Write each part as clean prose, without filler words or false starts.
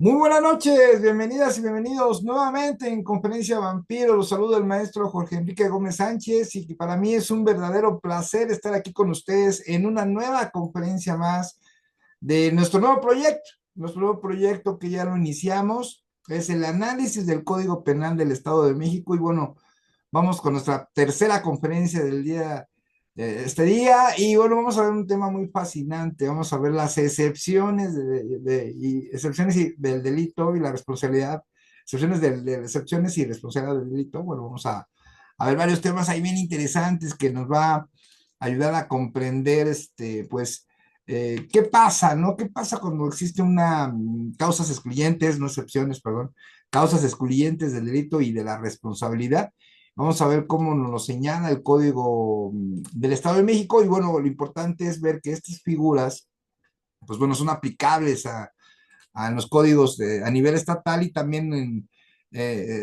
Muy buenas noches, bienvenidas y bienvenidos nuevamente en Conferencia Vampiro. Los saluda el maestro Jorge Enrique Gómez Sánchez y para mí es un verdadero placer estar aquí con ustedes en una nueva conferencia más de nuestro nuevo proyecto que ya lo iniciamos, es el análisis del Código Penal del Estado de México y bueno, vamos con nuestra tercera conferencia del día, este día, y bueno, vamos a ver un tema muy fascinante, vamos a ver las excepciones del delito y la responsabilidad, excepciones y responsabilidad del delito. Bueno, a ver varios temas ahí bien interesantes que nos va a ayudar a comprender, pues, ¿qué pasa, no? ¿Qué pasa cuando existe causas excluyentes, no excepciones, perdón, causas excluyentes del delito y de la responsabilidad? Vamos a ver cómo nos lo señala el Código del Estado de México y bueno, lo importante es ver que estas figuras, pues bueno, son aplicables a los códigos a nivel estatal y también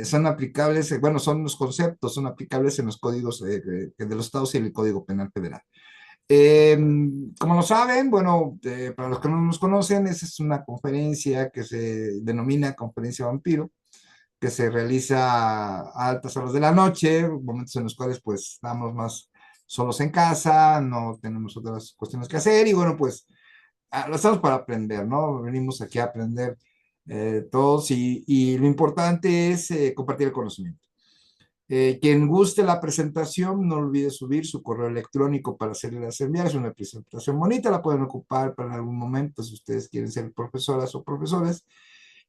son aplicables, bueno, son los conceptos, son aplicables en los códigos de los estados y el Código Penal Federal. Eh, Como lo saben, bueno, para los que no nos conocen, esa es una conferencia que se denomina Conferencia Vampiro, que se realiza a altas horas de la noche, momentos en los cuales pues estamos más solos en casa, no tenemos otras cuestiones que hacer y bueno, pues lo hacemos para aprender, ¿no? Venimos aquí a aprender todos y lo importante es compartir el conocimiento. Quien guste la presentación, no olvide subir su correo electrónico para hacerles enviar. Es una presentación bonita, la pueden ocupar para algún momento si ustedes quieren ser profesoras o profesores.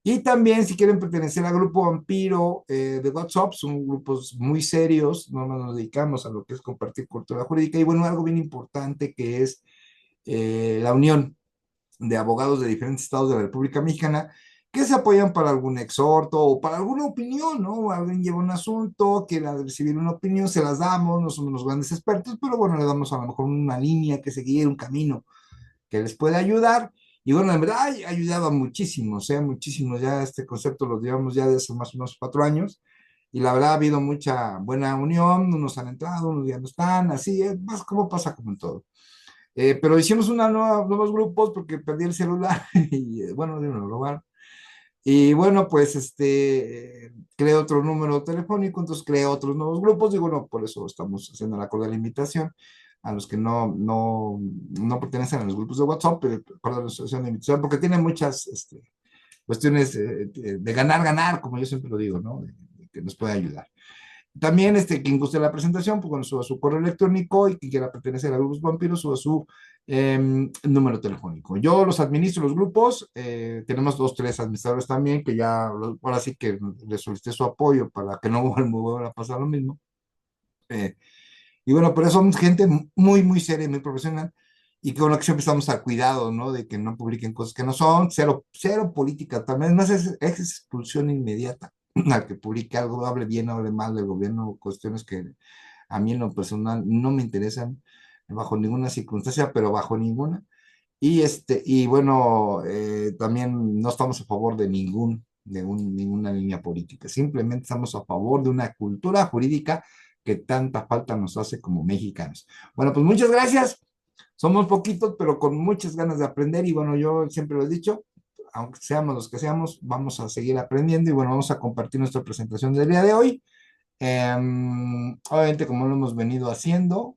Y también si quieren pertenecer al grupo Vampiro de WhatsApp, son grupos muy serios, no nos dedicamos a lo que es compartir cultura jurídica. Y bueno, algo bien importante que es la unión de abogados de diferentes estados de la República Mexicana que se apoyan para algún exhorto o para alguna opinión, ¿no? Alguien lleva un asunto, quiere recibir una opinión, se las damos, no somos los grandes expertos, pero bueno, le damos a lo mejor una línea que seguir, un camino que les puede ayudar. Y bueno, en verdad ha ayudado a muchísimos, muchísimos. Ya este concepto lo llevamos ya desde hace más o menos 4 años. Y la verdad ha habido mucha buena unión, unos han entrado, unos ya no están, así es, más como pasa como en todo. Pero hicimos nuevos grupos porque perdí el celular y bueno, de un robar. Y bueno, pues creé otro número telefónico, entonces creé otros nuevos grupos y bueno, por eso estamos haciendo la cordial invitación a los que no pertenecen a los grupos de WhatsApp, pero para la asociación de invitación, porque tiene muchas cuestiones de ganar, ganar, como yo siempre lo digo, ¿no? Que nos puede ayudar. También, quien guste la presentación, pues bueno, suba su correo electrónico y quien quiera pertenecer a grupos vampiros, suba su número telefónico. Yo los administro los grupos, tenemos dos, tres administradores también, que ya, ahora sí que les solicité su apoyo para que no vuelva a pasar lo mismo. Y bueno, pero somos gente muy, muy seria, muy profesional, y que bueno, que siempre estamos al cuidado, ¿no? De que no publiquen cosas que no son, cero, cero política también, más es expulsión inmediata al que publique algo, hable bien o hable mal del gobierno, cuestiones que a mí en lo personal no me interesan bajo ninguna circunstancia, pero bajo ninguna. Y bueno, también no estamos a favor de ninguna línea política, simplemente estamos a favor de una cultura jurídica que tanta falta nos hace como mexicanos. Bueno, pues muchas gracias. Somos poquitos, pero con muchas ganas de aprender. Y bueno, yo siempre lo he dicho, aunque seamos los que seamos, vamos a seguir aprendiendo. Y bueno, vamos a compartir nuestra presentación del día de hoy. Obviamente, como lo hemos venido haciendo,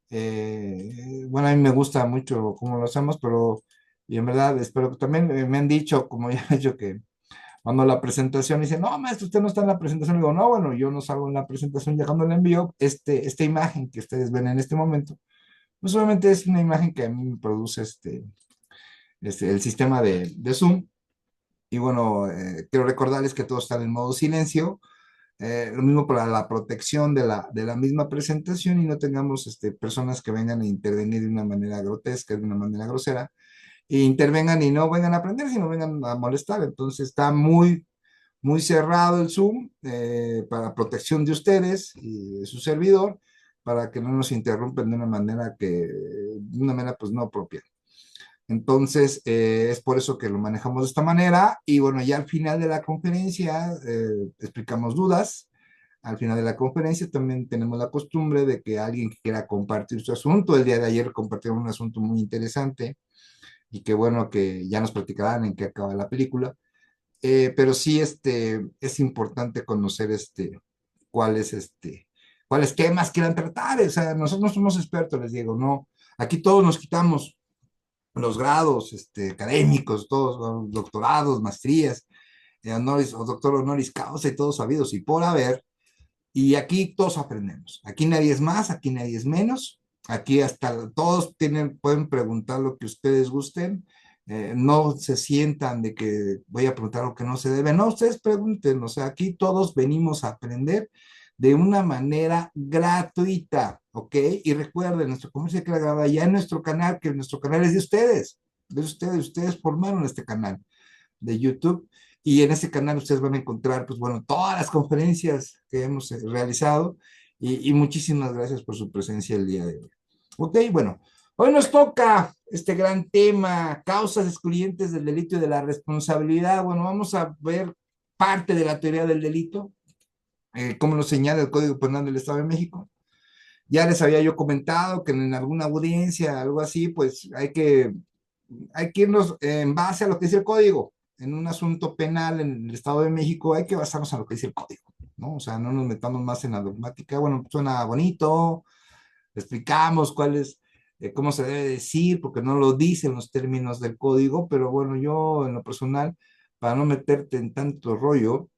bueno, a mí me gusta mucho cómo lo hacemos, pero y en verdad espero que también me han dicho, como ya he dicho, que cuando la presentación dicen, no, maestro, usted no está en la presentación, digo, no, bueno, yo no salgo en la presentación, ya cuando le envío esta imagen que ustedes ven en este momento, pues obviamente es una imagen que a mí me produce el sistema de Zoom. Y bueno, quiero recordarles que todos están en modo silencio, lo mismo para la protección de la misma presentación y no tengamos personas que vengan a intervenir de una manera grotesca, de una manera grosera, e intervengan y no vengan a aprender, sino vengan a molestar. Entonces está muy, muy cerrado el Zoom para protección de ustedes y de su servidor, para que no nos interrumpen de una manera pues no propia. Entonces, es por eso que lo manejamos de esta manera. Y bueno, ya al final de la conferencia explicamos dudas. Al final de la conferencia también tenemos la costumbre de que alguien que quiera compartir su asunto, el día de ayer compartieron un asunto muy interesante y que bueno, que ya nos platicarán en qué acaba la película. pero sí es importante conocer cuáles, cuáles temas quieran tratar. O sea, nosotros no somos expertos, les digo, no. Aquí todos nos quitamos los grados académicos, todos, ¿no? Doctorados, maestrías, honoris, o doctor honoris causa y todos sabidos y por haber. Y aquí todos aprendemos. Aquí nadie es más, aquí nadie es menos. Aquí hasta todos pueden preguntar lo que ustedes gusten. No se sientan de que voy a preguntar lo que no se debe. No, ustedes pregunten. O sea, aquí todos venimos a aprender de una manera gratuita, ¿ok? Y recuerden, nuestro comercio queda grabado ya en nuestro canal, que nuestro canal es de ustedes. De ustedes, ustedes formaron este canal de YouTube. Y en ese canal ustedes van a encontrar, pues bueno, todas las conferencias que hemos realizado y muchísimas gracias por su presencia el día de hoy. Ok, bueno, hoy nos toca este gran tema, causas excluyentes del delito y de la responsabilidad. Bueno, vamos a ver parte de la teoría del delito, como lo señala el Código Penal del Estado de México. Ya les había yo comentado que en alguna audiencia, algo así, pues hay que irnos en base a lo que dice el código. En un asunto penal en el Estado de México hay que basarnos en lo que dice el código, ¿no? O sea, no nos metamos más en la dogmática. Bueno, suena bonito, explicamos cuál es, cómo se debe decir, porque no lo dicen los términos del código, pero bueno, yo en lo personal, para no meterte en tanto rollo,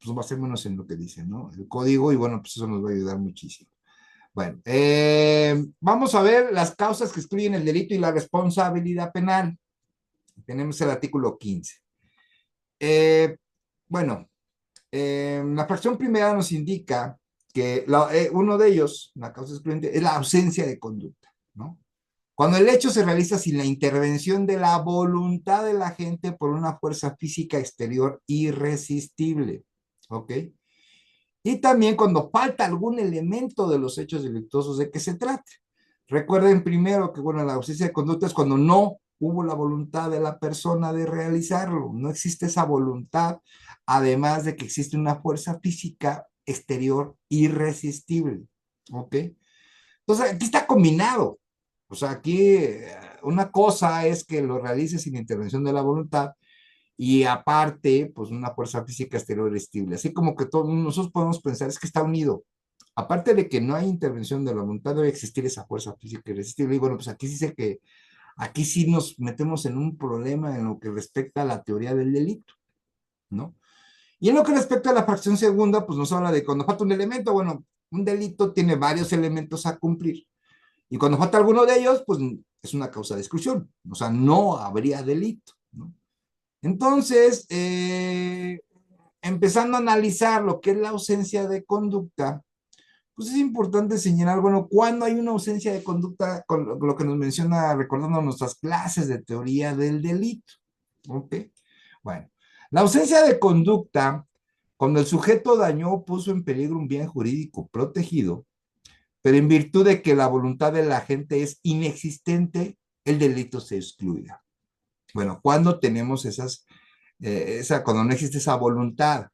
pues basémonos en lo que dice, ¿no? El código y bueno, pues eso nos va a ayudar muchísimo. Bueno, vamos a ver las causas que excluyen el delito y la responsabilidad penal. Tenemos el artículo 15. Eh, bueno, la fracción primera nos indica que uno de ellos, la causa excluyente, es la ausencia de conducta, ¿no? Cuando el hecho se realiza sin la intervención de la voluntad de la gente por una fuerza física exterior irresistible, ¿ok? Y también cuando falta algún elemento de los hechos delictuosos de que se trate. Recuerden primero que, bueno, la ausencia de conducta es cuando no hubo la voluntad de la persona de realizarlo. No existe esa voluntad, además de que existe una fuerza física exterior irresistible. ¿Ok? Entonces, aquí está combinado. O sea, aquí una cosa es que lo realice sin intervención de la voluntad y aparte, pues una fuerza física exterior irresistible. Así como que todos nosotros podemos pensar, es que está unido. Aparte de que no hay intervención de la voluntad, debe existir esa fuerza física irresistible. Y bueno, pues aquí dice que aquí sí nos metemos en un problema en lo que respecta a la teoría del delito, ¿no? Y en lo que respecta a la fracción segunda, pues nos habla de cuando falta un elemento, bueno, un delito tiene varios elementos a cumplir. Y cuando falta alguno de ellos, pues es una causa de exclusión. O sea, no habría delito, ¿no? Entonces, empezando a analizar lo que es la ausencia de conducta, pues es importante señalar, bueno, cuando hay una ausencia de conducta, con lo que nos menciona, recordando nuestras clases de teoría del delito. ¿Ok? Bueno, la ausencia de conducta, cuando el sujeto dañó o puso en peligro un bien jurídico protegido, pero en virtud de que la voluntad de la gente es inexistente, el delito se excluirá. Bueno, cuando tenemos cuando no existe esa voluntad,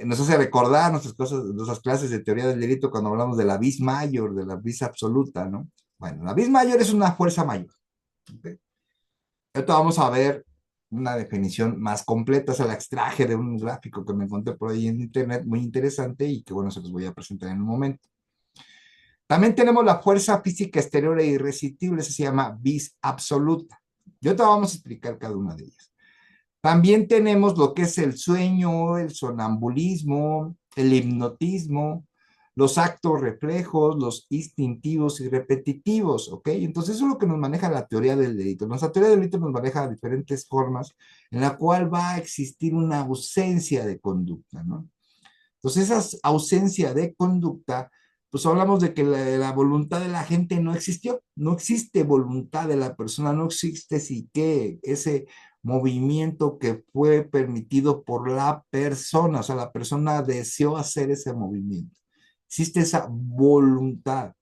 nos hace recordar nuestras clases de teoría del delito cuando hablamos de la vis mayor, de la vis absoluta, ¿no? Bueno, la vis mayor es una fuerza mayor. ¿Okay? Ahorita vamos a ver una definición más completa, se la extraje de un gráfico que me encontré por ahí en internet, muy interesante y que bueno, se los voy a presentar en un momento. También tenemos la fuerza física exterior e irresistible, se llama vis absoluta. Y ahorita vamos a explicar cada una de ellas. También tenemos lo que es el sueño, el sonambulismo, el hipnotismo, los actos reflejos, los instintivos y repetitivos, ¿ok? Entonces eso es lo que nos maneja la teoría del delito. Nuestra teoría del delito nos maneja diferentes formas en la cual va a existir una ausencia de conducta, ¿no? Entonces esa ausencia de conducta, pues hablamos de que la voluntad de la gente no existió, no existe voluntad de la persona, no existe sí que ese movimiento que fue permitido por la persona, o sea, la persona deseó hacer ese movimiento. Existe esa voluntad.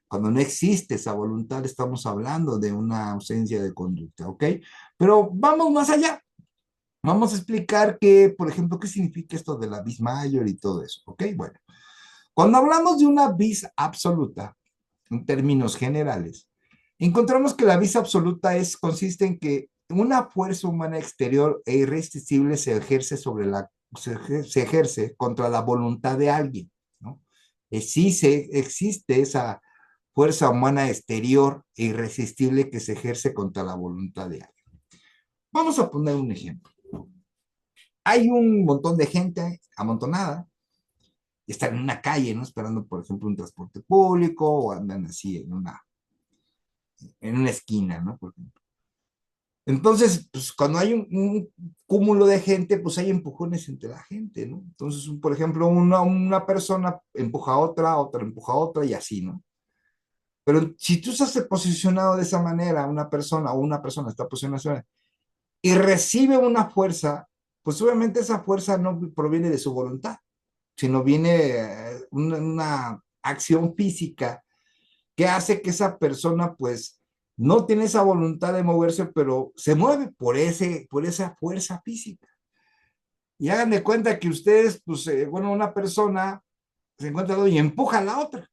Cuando no existe esa voluntad, estamos hablando de una ausencia de conducta, ¿ok? Pero vamos más allá. Vamos a explicar que, por ejemplo, qué significa esto de la vis mayor y todo eso, ¿ok? Bueno, cuando hablamos de una vis absoluta, en términos generales, encontramos que la vis absoluta consiste en que una fuerza humana exterior e irresistible se ejerce se ejerce contra la voluntad de alguien, ¿no? Sí existe esa fuerza humana exterior e irresistible que se ejerce contra la voluntad de alguien. Vamos a poner un ejemplo. Hay un montón de gente amontonada, están en una calle, ¿no? Esperando, por ejemplo, un transporte público o andan así en una esquina, ¿no? Por ejemplo. Entonces, pues cuando hay un cúmulo de gente, pues hay empujones entre la gente, ¿no? Entonces, por ejemplo, una persona empuja a otra, otra empuja a otra y así, ¿no? Pero si tú estás posicionado de esa manera, una persona está posicionada y recibe una fuerza, pues obviamente esa fuerza no proviene de su voluntad, sino viene una acción física que hace que esa persona pues no tiene esa voluntad de moverse, pero se mueve por esa fuerza física. Y hagan de cuenta que ustedes, pues, bueno, una persona se encuentra y empuja a la otra.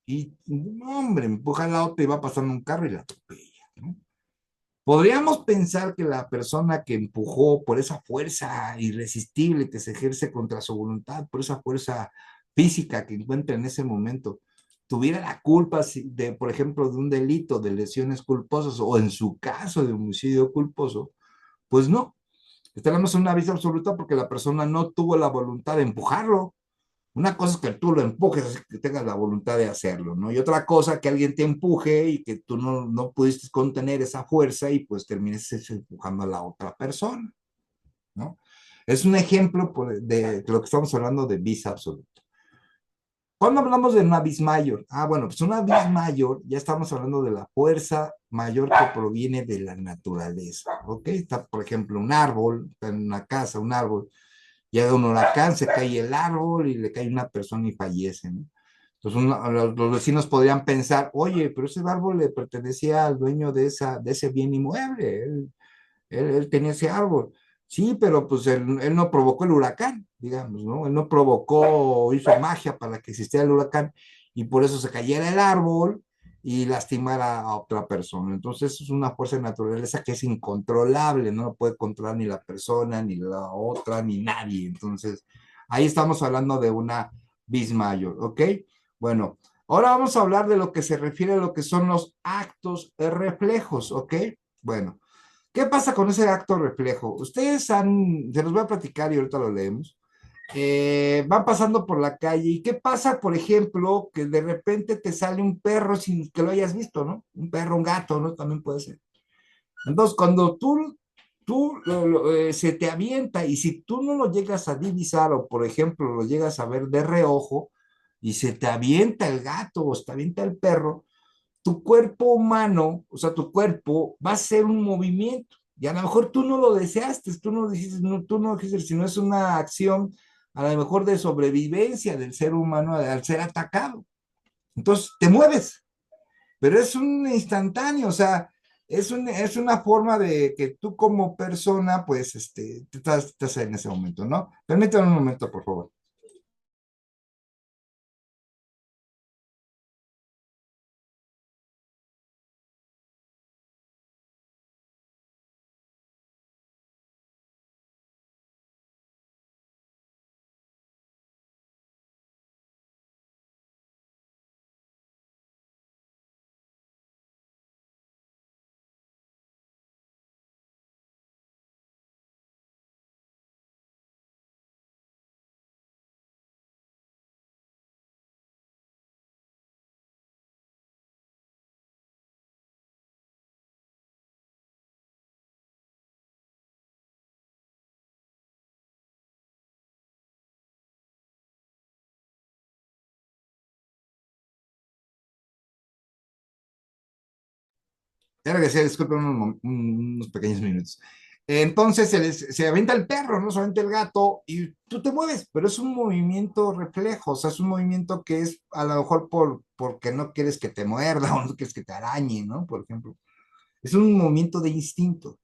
Y, no, hombre, empuja a la otra y va pasando un carro y la atropella, ¿no? Podríamos pensar que la persona que empujó por esa fuerza irresistible que se ejerce contra su voluntad, por esa fuerza física que encuentra en ese momento, tuviera la culpa de, por ejemplo, de un delito de lesiones culposas o en su caso de homicidio culposo, pues no, estaremos en una vista absoluta porque la persona no tuvo la voluntad de empujarlo. Una cosa es que tú lo empujes, que tengas la voluntad de hacerlo, ¿no? Y otra cosa que alguien te empuje y que tú no pudiste contener esa fuerza y pues termines empujando a la otra persona, ¿no? Es un ejemplo de lo que estamos hablando de vis absoluta. Cuando hablamos de una vis mayor, bueno, pues una vis mayor, ya estamos hablando de la fuerza mayor que proviene de la naturaleza, ¿ok? Está, por ejemplo, un árbol, está en una casa, un árbol, llega un huracán, se cae el árbol y le cae una persona y fallece, ¿no? Entonces los vecinos podrían pensar, oye, pero ese árbol le pertenecía al dueño de ese bien inmueble, él tenía ese árbol. Sí, pero pues él no provocó el huracán, digamos, ¿no? Él no provocó, hizo magia para que existiera el huracán y por eso se cayera el árbol y lastimara a otra persona. Entonces es una fuerza de naturaleza que es incontrolable, no lo puede controlar ni la persona, ni la otra, ni nadie. Entonces ahí estamos hablando de una vis mayor, ¿ok? Bueno, ahora vamos a hablar de lo que se refiere a lo que son los actos reflejos, ¿ok? Bueno. ¿Qué pasa con ese acto reflejo? Se los voy a platicar y ahorita lo leemos. Van pasando por la calle y ¿qué pasa, por ejemplo, que de repente te sale un perro sin que lo hayas visto, ¿no? Un perro, un gato, ¿no? También puede ser. Entonces, cuando se te avienta y si tú no lo llegas a divisar o, por ejemplo, lo llegas a ver de reojo y se te avienta el gato o se te avienta el perro, tu cuerpo humano, o sea, tu cuerpo va a hacer un movimiento. Y a lo mejor tú no lo deseaste, tú no dices, no, tú no dices, sino es una acción a lo mejor de sobrevivencia del ser humano al ser atacado. Entonces te mueves, pero es un instantáneo, o sea, es una forma de que tú como persona, pues, estás en ese momento, ¿no? Permítame un momento, por favor. Ya regresé, disculpen unos pequeños minutos. Entonces se avienta el perro, no solamente el gato, y tú te mueves, pero es un movimiento reflejo, o sea, es un movimiento que es a lo mejor porque no quieres que te muerda o no quieres que te arañe, ¿no? Por ejemplo, es un movimiento de instinto.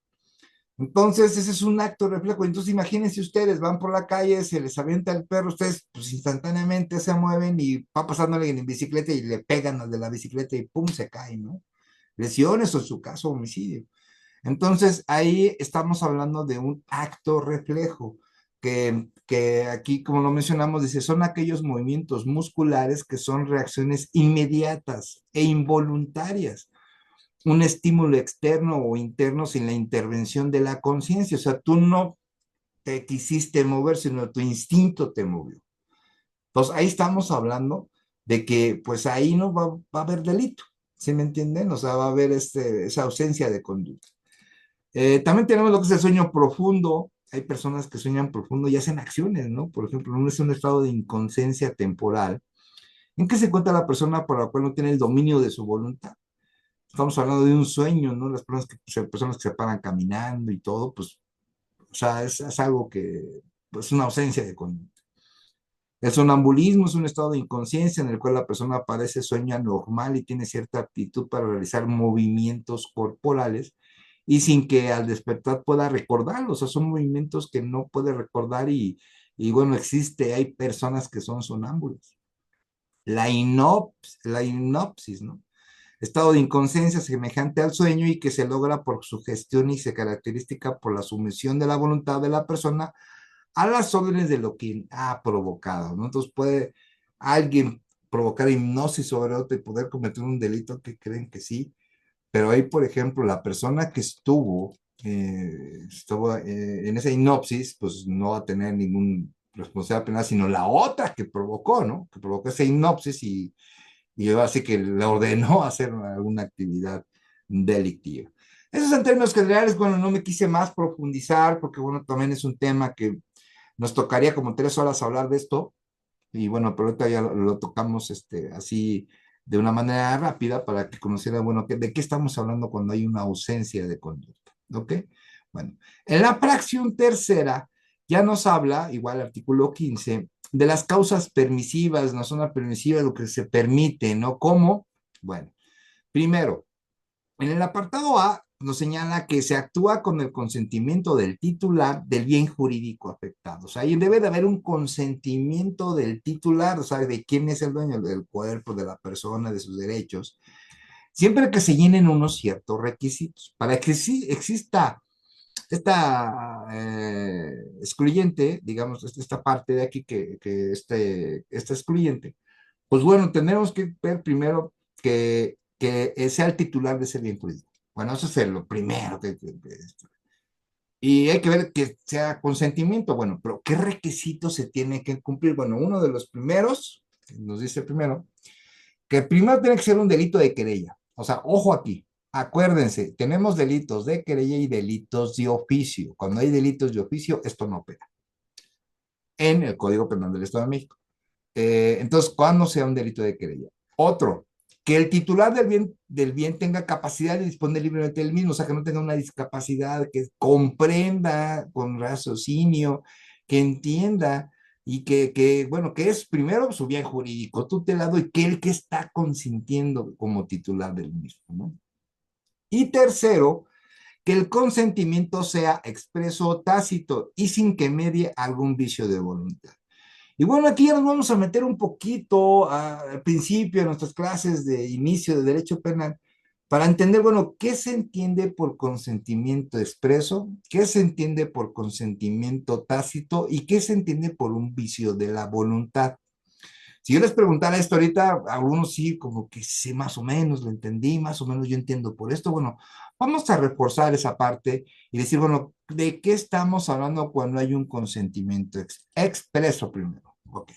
Entonces, ese es un acto reflejo. Entonces, imagínense ustedes, van por la calle, se les avienta el perro, ustedes pues instantáneamente se mueven y va pasando alguien en bicicleta y le pegan al de la bicicleta y pum, se cae, ¿no? Lesiones o en su caso homicidio. Entonces, ahí estamos hablando de un acto reflejo, que aquí, como lo mencionamos, dice, son aquellos movimientos musculares que son reacciones inmediatas e involuntarias, un estímulo externo o interno sin la intervención de la conciencia. O sea, tú no te quisiste mover, sino tu instinto te movió. Entonces, ahí estamos hablando de que, pues ahí no va a haber delito, ¿sí me entienden? O sea, va a haber esa ausencia de conducta. También tenemos lo que es el sueño profundo. Hay personas que sueñan profundo y hacen acciones, ¿no? Por ejemplo, uno es un estado de inconsciencia temporal en que se encuentra la persona por la cual no tiene el dominio de su voluntad. Estamos hablando de un sueño, ¿no? Las personas que se paran caminando y todo, pues, o sea, es algo que, pues, una ausencia de conducta. El sonambulismo es un estado de inconsciencia en el cual la persona parece sueña normal y tiene cierta aptitud para realizar movimientos corporales y sin que al despertar pueda recordarlos. O sea, son movimientos que no puede recordar y bueno, hay personas que son sonámbulos. La inopsis, ¿no? Estado de inconsciencia semejante al sueño y que se logra por su gestión y se caracteriza por la sumisión de la voluntad de la persona a las órdenes de lo que ha provocado, ¿no? Entonces puede alguien provocar hipnosis sobre otro y poder cometer un delito que creen que sí, pero ahí, por ejemplo, la persona que estuvo en esa hipnosis, pues no va a tener ningún responsabilidad penal, sino la otra que provocó, ¿no? Que provocó esa hipnosis y así que le ordenó hacer alguna actividad delictiva. Eso es en términos generales. Bueno, no me quise más profundizar porque, bueno, también es un tema que nos tocaría como 3 horas hablar de esto, y bueno, pero ahorita ya lo tocamos así de una manera rápida para que conociera, bueno, de qué estamos hablando cuando hay una ausencia de conducta, ¿ok? Bueno, en la fracción tercera ya nos habla, igual artículo 15, de las causas permisivas, no son permisivas, lo que se permite, ¿no? ¿Cómo? Bueno, primero, en el apartado A nos señala que se actúa con el consentimiento del titular del bien jurídico afectado. O sea, ahí debe de haber un consentimiento del titular, o sea, de quién es el dueño del cuerpo, de la persona, de sus derechos, siempre que se llenen unos ciertos requisitos. Para que sí exista esta excluyente, digamos, esta parte de aquí esta excluyente, pues bueno, tenemos que ver primero que sea el titular de ese bien jurídico. Bueno, eso es lo primero. Y hay que ver que sea consentimiento. Bueno, pero ¿qué requisitos se tiene que cumplir? Bueno, uno de los primeros, nos dice primero, que primero tiene que ser un delito de querella. O sea, ojo aquí, acuérdense, tenemos delitos de querella y delitos de oficio. Cuando hay delitos de oficio, esto no opera en el Código Penal del Estado de México. Entonces, ¿cuándo sea un delito de querella? Otro, que el titular del bien tenga capacidad de disponer libremente del mismo, o sea, que no tenga una discapacidad, que comprenda con raciocinio, que entienda y bueno, que es primero su bien jurídico tutelado y que el que está consintiendo como titular del mismo, ¿no? Y tercero, que el consentimiento sea expreso o tácito y sin que medie algún vicio de voluntad. Y bueno, aquí ya nos vamos a meter un poquito al principio de nuestras clases de inicio de derecho penal para entender, bueno, qué se entiende por consentimiento expreso, qué se entiende por consentimiento tácito y qué se entiende por un vicio de la voluntad. Si yo les preguntara esto ahorita, algunos sí, como que sí, más o menos lo entendí, más o menos yo entiendo por esto. Bueno, vamos a reforzar esa parte y decir, bueno, ¿de qué estamos hablando cuando hay un consentimiento expreso primero? Ok.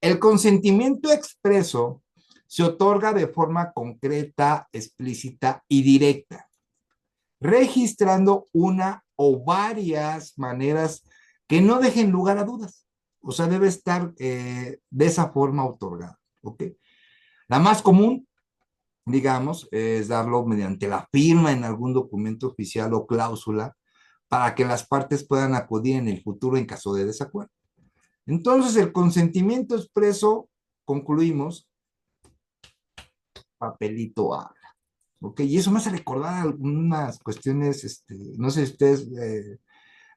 El consentimiento expreso se otorga de forma concreta, explícita y directa, registrando una o varias maneras que no dejen lugar a dudas. O sea, debe estar de esa forma otorgada. ¿Ok? La más común, digamos, es darlo mediante la firma en algún documento oficial o cláusula para que las partes puedan acudir en el futuro en caso de desacuerdo. Entonces, el consentimiento expreso, concluimos, papelito A. ¿Ok? Y eso me hace recordar algunas cuestiones, no sé si ustedes,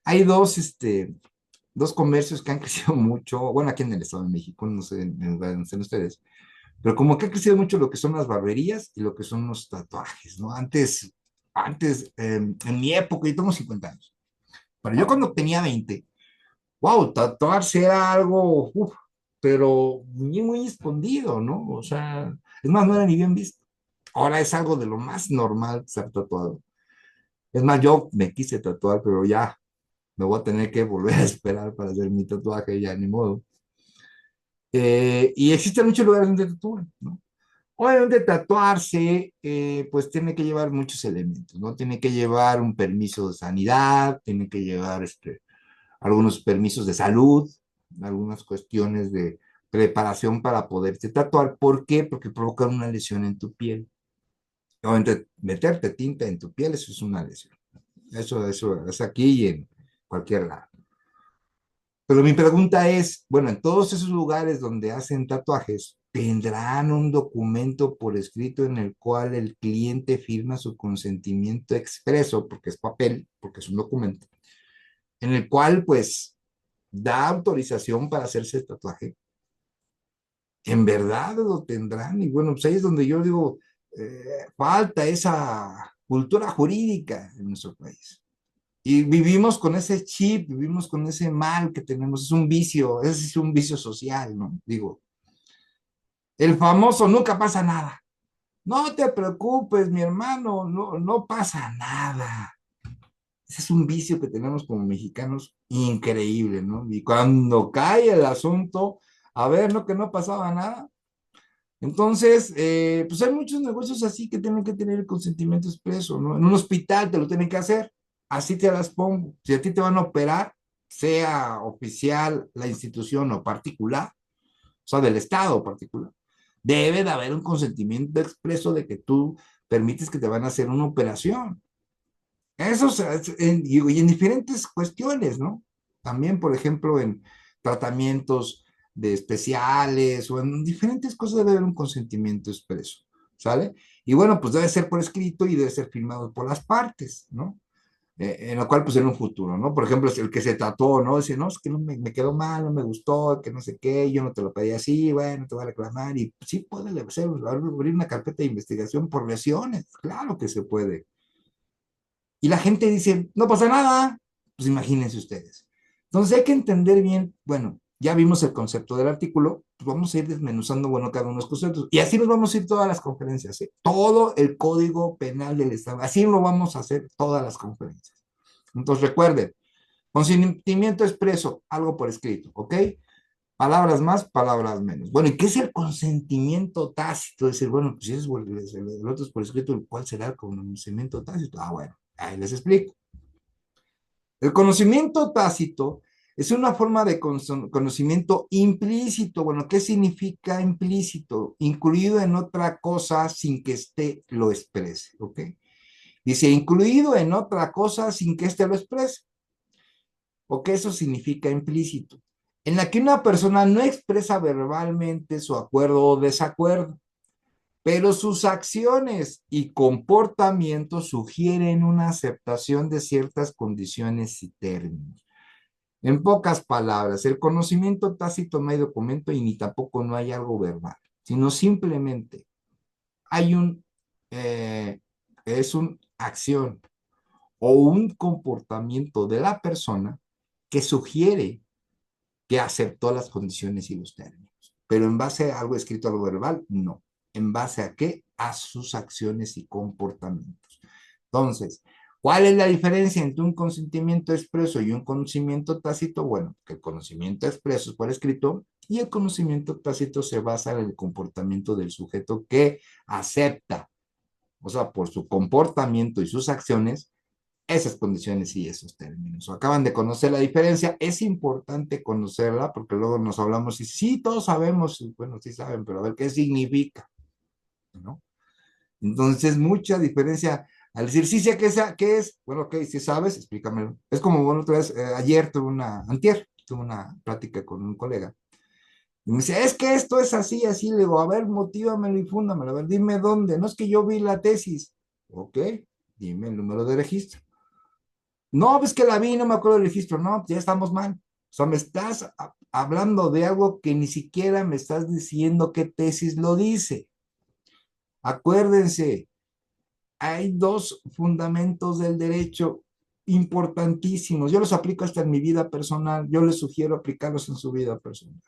hay dos comercios que han crecido mucho, bueno, aquí en el Estado de México, no sé, no sé ustedes, pero como que ha crecido mucho lo que son las barberías y lo que son los tatuajes, ¿no? Antes, antes, en mi época, yo tengo 50 años, pero yo cuando tenía 20, wow, tatuarse era algo, uf, pero muy, muy escondido, ¿no? O sea, es más, no era ni bien visto. Ahora es algo de lo más normal ser tatuado. Es más, yo me quise tatuar, pero ya me voy a tener que volver a esperar para hacer mi tatuaje, ya ni modo. Y existen muchos lugares donde tatúan, ¿no? Obviamente tatuarse, pues tiene que llevar muchos elementos, ¿no? Tiene que llevar un permiso de sanidad, tiene que llevar algunos permisos de salud, algunas cuestiones de preparación para poderte tatuar. ¿Por qué? Porque provoca una lesión en tu piel. Obviamente, meterte tinta en tu piel, eso es una lesión. Eso es aquí y en cualquier lado. Pero mi pregunta es, bueno, en todos esos lugares donde hacen tatuajes, ¿tendrán un documento por escrito en el cual el cliente firma su consentimiento expreso, porque es papel, porque es un documento, en el cual pues da autorización para hacerse el tatuaje? ¿En verdad lo tendrán? Y bueno, pues ahí es donde yo digo, falta esa cultura jurídica en nuestro país. Y vivimos con ese chip, vivimos con ese mal que tenemos, es un vicio, es un vicio social, ¿no? Digo, el famoso nunca pasa nada. No te preocupes, mi hermano, no, no pasa nada. Ese es un vicio que tenemos como mexicanos increíble, ¿no? Y cuando cae el asunto, a ver, no que no pasaba nada. Entonces, pues hay muchos negocios así que tienen que tener el consentimiento expreso, ¿no? En un hospital te lo tienen que hacer, así te las pongo. Si a ti te van a operar, sea oficial la institución o particular, o sea, del Estado o particular, debe de haber un consentimiento expreso de que tú permites que te van a hacer una operación. Eso y en diferentes cuestiones, ¿no? También, por ejemplo, en tratamientos de especiales o en diferentes cosas debe haber un consentimiento expreso, ¿sale? Y bueno, pues debe ser por escrito y debe ser firmado por las partes, ¿no? En lo cual, pues en un futuro, ¿no? Por ejemplo, el que se trató, ¿no? Dice, no, es que no me quedó mal, no me gustó, que no sé qué, yo no te lo pedí así, bueno, te voy a reclamar. Y sí puede ser, abrir una carpeta de investigación por lesiones, claro que se puede. Y la gente dice, no pasa nada. Pues imagínense ustedes. Entonces hay que entender bien, bueno, ya vimos el concepto del artículo, pues vamos a ir desmenuzando, bueno, cada uno de los conceptos. Y así nos vamos a ir todas las conferencias, ¿eh? Todo el Código Penal del Estado. Así lo vamos a hacer todas las conferencias. Entonces recuerden, consentimiento expreso, algo por escrito, ¿ok? Palabras más, palabras menos. Bueno, ¿y qué es el consentimiento tácito? Es decir, bueno, pues si es el otro es por escrito, ¿cuál será el consentimiento tácito? Ah, bueno, ahí les explico. El conocimiento tácito es una forma de conocimiento implícito. Bueno, ¿qué significa implícito? Incluido en otra cosa sin que éste lo exprese, ¿ok? Dice, incluido en otra cosa sin que éste lo exprese. ¿Ok? Eso significa implícito. En la que una persona no expresa verbalmente su acuerdo o desacuerdo, pero sus acciones y comportamientos sugieren una aceptación de ciertas condiciones y términos. En pocas palabras, el conocimiento tácito no hay documento y ni tampoco no hay algo verbal, sino simplemente hay eh, es una acción o un comportamiento de la persona que sugiere que aceptó las condiciones y los términos. Pero en base a algo escrito, algo verbal, no. ¿En base a qué? A sus acciones y comportamientos. Entonces, ¿cuál es la diferencia entre un consentimiento expreso y un conocimiento tácito? Bueno, que el conocimiento expreso es por escrito y el conocimiento tácito se basa en el comportamiento del sujeto que acepta, o sea, por su comportamiento y sus acciones, esas condiciones y esos términos. O acaban de conocer la diferencia, es importante conocerla porque luego nos hablamos y sí, todos sabemos, bueno, sí saben, pero a ver qué significa, ¿no? Entonces, mucha diferencia al decir, sí sé qué es, bueno, ok, si sabes, explícamelo. Es como, bueno, otra vez, ayer antier, tuve una plática con un colega y me dice, es que esto es así, así, le digo, a ver, motívamelo y fúndamelo, a ver, dime dónde, no es que yo vi la tesis, ok, dime el número de registro. No, ves que la vi, no me acuerdo del registro. No, ya estamos mal. O sea, me estás hablando de algo que ni siquiera me estás diciendo qué tesis lo dice. Acuérdense, hay dos fundamentos del derecho importantísimos. Yo los aplico hasta en mi vida personal. Yo les sugiero aplicarlos en su vida personal.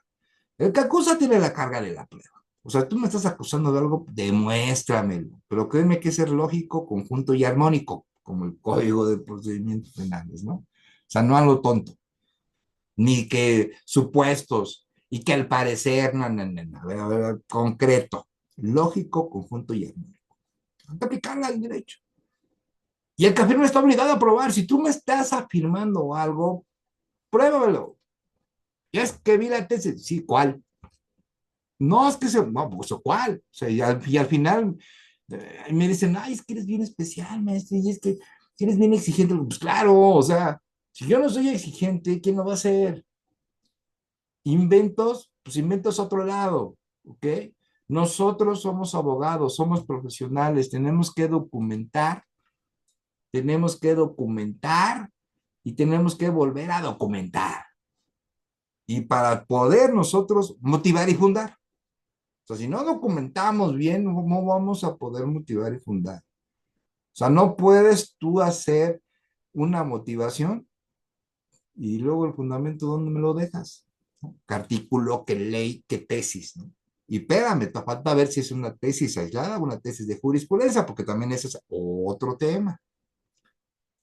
El que acusa tiene la carga de la prueba. O sea, tú me estás acusando de algo, demuéstramelo. Pero créeme que es ser lógico, conjunto y armónico, como el Código de Procedimientos Penales, ¿no? O sea, no a lo tonto, ni que supuestos, y que al parecer, no, no, no, no, a ver, concreto, lógico, conjunto y armónico. Hay que aplicarla al derecho. Y el café no está obligado a probar. Si tú me estás afirmando algo, pruébalo. Y es que vi la tesis. Sí, ¿cuál? No, es que se, no, pues, ¿cuál? O sea, y al final me dicen, ay, es que eres bien especial, maestro, y es que eres bien exigente. Pues claro, o sea, si yo no soy exigente, ¿quién lo va a hacer? Inventos, pues inventos a otro lado, ¿ok? Nosotros somos abogados, somos profesionales, tenemos que documentar y tenemos que volver a documentar. Y para poder nosotros motivar y fundar. O sea, si no documentamos bien, ¿cómo vamos a poder motivar y fundar? O sea, no puedes tú hacer una motivación y luego el fundamento, ¿dónde me lo dejas? ¿No? ¿Qué artículo, qué ley, qué tesis? ¿No? Y espérame, te falta ver si es una tesis aislada o una tesis de jurisprudencia, porque también ese es otro tema.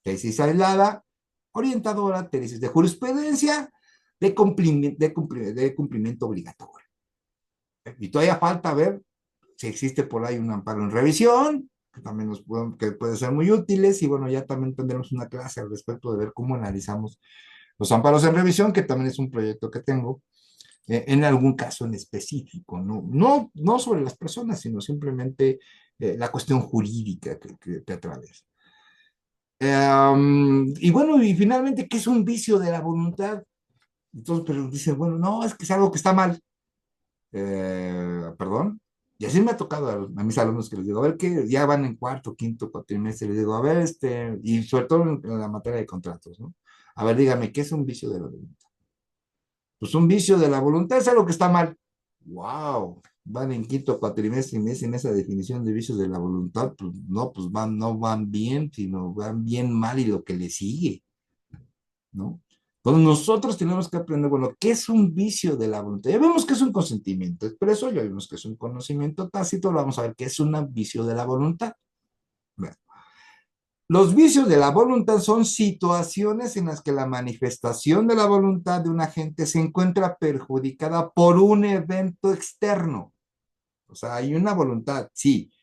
Tesis aislada, orientadora, tesis de jurisprudencia, de cumplimiento obligatorio. Y todavía falta ver si existe por ahí un amparo en revisión, que también que puede ser muy útiles, y bueno, ya también tendremos una clase al respecto de ver cómo analizamos los amparos en revisión, que también es un proyecto que tengo, en algún caso en específico, no sobre las personas, sino simplemente la cuestión jurídica que atraviesa. Y bueno, y finalmente, ¿qué es un vicio de la voluntad? Entonces, pero dicen, bueno, no, es que es algo que está mal. Perdón. Y así me ha tocado a mis alumnos que les digo, a ver, que ya van en cuarto, quinto, cuatrimestre, les digo, a ver, y sobre todo en la materia de contratos, ¿no? A ver, dígame, ¿qué es un vicio de la voluntad? Pues un vicio de la voluntad es algo que está mal. ¡Wow! Van en quinto cuatrimestre y me dicen esa definición de vicios de la voluntad, pues no, pues no van bien, sino van bien mal y lo que le sigue, ¿no? Entonces nosotros tenemos que aprender, bueno, ¿qué es un vicio de la voluntad? Ya vemos que es un consentimiento expreso, ya vemos que es un conocimiento tácito, vamos a ver qué es un vicio de la voluntad. Bueno, los vicios de la voluntad son situaciones en las que la manifestación de la voluntad de un agente se encuentra perjudicada por un evento externo. O sea, hay una voluntad, sí,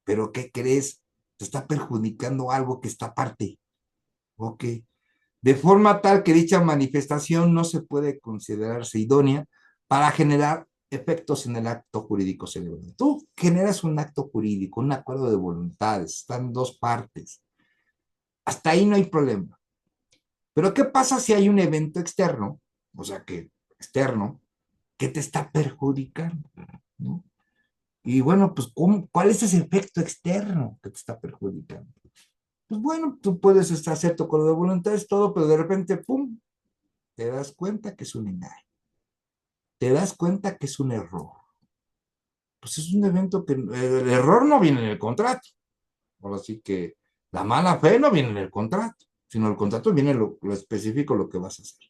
pero ¿qué crees? Te está perjudicando algo que está aparte. Ok. De forma tal que dicha manifestación no se puede considerarse idónea para generar efectos en el acto jurídico celebrado. Tú generas un acto jurídico, un acuerdo de voluntades, están dos partes. Hasta ahí no hay problema. Pero ¿qué pasa si hay un evento externo, o sea, que externo, que te está perjudicando? ¿No? Y bueno, pues, ¿cuál es ese efecto externo que te está perjudicando? Pues bueno, tú puedes hacer tu acuerdo de voluntades, todo, pero de repente, ¡pum!, te das cuenta que es un engaño, te das cuenta que es un error. Pues es un evento que el error no viene en el contrato. Ahora sí que la mala fe no viene en el contrato, sino el contrato viene lo específico, lo que vas a hacer.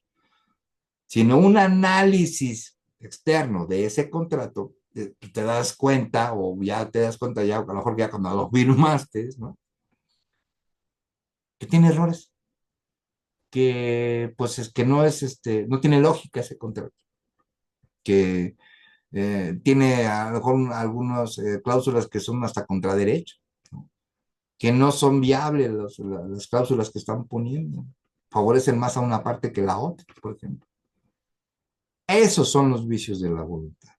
Sino un análisis externo de ese contrato, te das cuenta, o ya te das cuenta, ya a lo mejor ya cuando lo firmaste, ¿no? Que tiene errores, que pues es que no es no tiene lógica ese contrato, que tiene a lo mejor algunas cláusulas que son hasta contra derecho, ¿no? Que no son viables las cláusulas que están poniendo, favorecen más a una parte que la otra, por ejemplo. Esos son los vicios de la voluntad.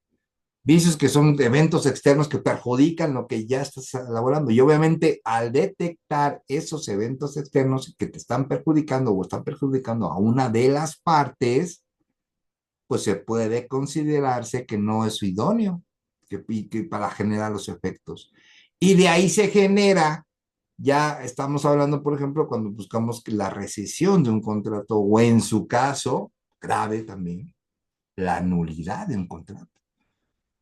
Vicios que son eventos externos que perjudican lo que ya estás elaborando. Y obviamente al detectar esos eventos externos que te están perjudicando o están perjudicando a una de las partes, pues se puede considerarse que no es idóneo que para generar los efectos. Y de ahí se genera, ya estamos hablando, por ejemplo, cuando buscamos la rescisión de un contrato o en su caso, grave también, la nulidad de un contrato.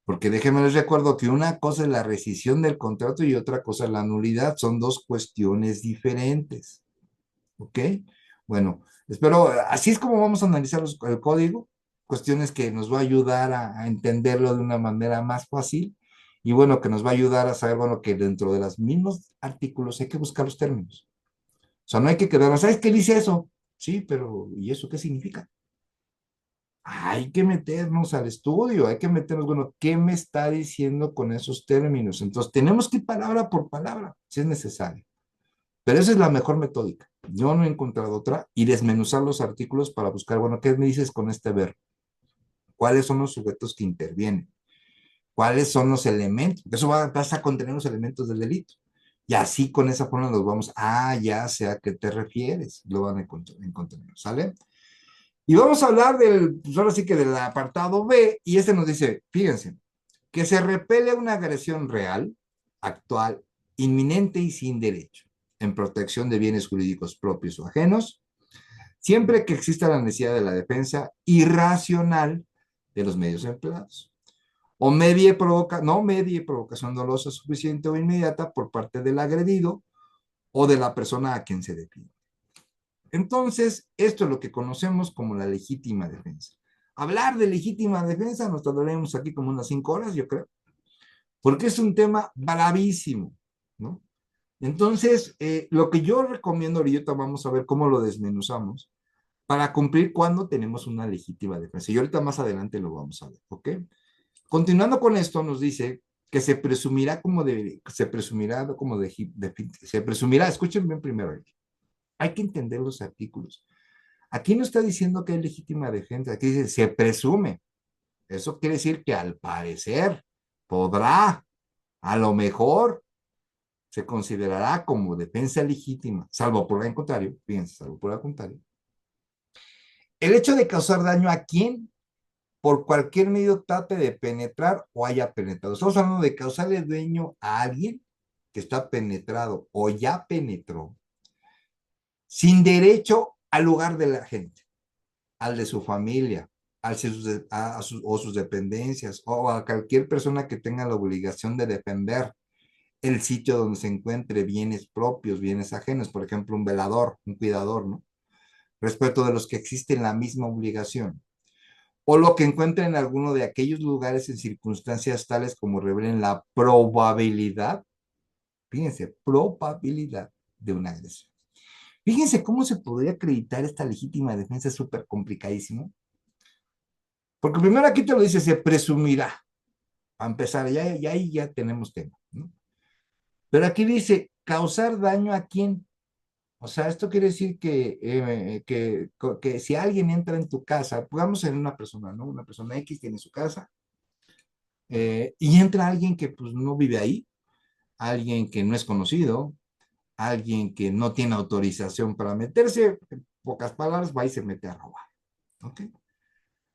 Porque déjenme les recuerdo que una cosa es la rescisión del contrato y otra cosa es la nulidad. Son dos cuestiones diferentes. ¿Ok? Bueno, espero, así es como vamos a analizar el código, cuestiones que nos va a ayudar a entenderlo de una manera más fácil y bueno, que nos va a ayudar a saber, bueno, que dentro de los mismos artículos hay que buscar los términos. O sea, no hay que quedarnos, ¿sabes qué dice eso? Sí, pero ¿y eso qué significa? Hay que meternos al estudio, hay que meternos, bueno, ¿qué me está diciendo con esos términos? Entonces, tenemos que ir palabra por palabra, si es necesario. Pero esa es la mejor metódica. Yo no he encontrado otra y desmenuzar los artículos para buscar, bueno, ¿qué me dices con este verbo? ¿Cuáles son los sujetos que intervienen? ¿Cuáles son los elementos? Eso vas a contener los elementos del delito. Y así con esa forma nos vamos, ya sé a qué te refieres, lo van a encontrar, ¿sale? Y vamos a hablar del, pues ahora sí que del apartado B, y este nos dice, fíjense, que se repele una agresión real, actual, inminente y sin derecho, en protección de bienes jurídicos propios o ajenos, siempre que exista la necesidad de la defensa irracional de los medios empleados, o no medie provocación dolosa suficiente o inmediata por parte del agredido o de la persona a quien se defiende. Entonces, esto es lo que conocemos como la legítima defensa. Hablar de legítima defensa nos tardaremos aquí como unas 5 horas, yo creo, porque es un tema bravísimo, ¿no? Entonces, lo que yo recomiendo ahorita, vamos a ver cómo lo desmenuzamos, para cumplir cuando tenemos una legítima defensa. Y ahorita más adelante lo vamos a ver, ¿ok? Continuando con esto, nos dice que se presumirá, escuchen bien primero, hay que entender los artículos. Aquí no está diciendo que hay legítima defensa, aquí dice se presume. Eso quiere decir que al parecer podrá, a lo mejor, se considerará como defensa legítima, salvo por el contrario, fíjense, salvo por el contrario. El hecho de causar daño a quien por cualquier medio trate de penetrar o haya penetrado. Estamos hablando de causarle daño a alguien que está penetrado o ya penetró, sin derecho al lugar de la gente, al de su familia, o sus dependencias, o a cualquier persona que tenga la obligación de defender el sitio donde se encuentre bienes propios, bienes ajenos, por ejemplo, un velador, un cuidador, ¿no? Respecto de los que existen la misma obligación. O lo que encuentre en alguno de aquellos lugares en circunstancias tales como revelen la probabilidad, fíjense, probabilidad de una agresión. Fíjense cómo se podría acreditar esta legítima defensa, es súper complicadísimo. Porque primero aquí te lo dice, se presumirá. A empezar, ya ahí ya tenemos tema, ¿no? Pero aquí dice, causar daño a quién. O sea, esto quiere decir que si alguien entra en tu casa, pongamos en una persona, ¿no? Una persona X tiene su casa, y entra alguien que pues no vive ahí, alguien que no es conocido, alguien que no tiene autorización para meterse, en pocas palabras, va y se mete a robar, ¿ok?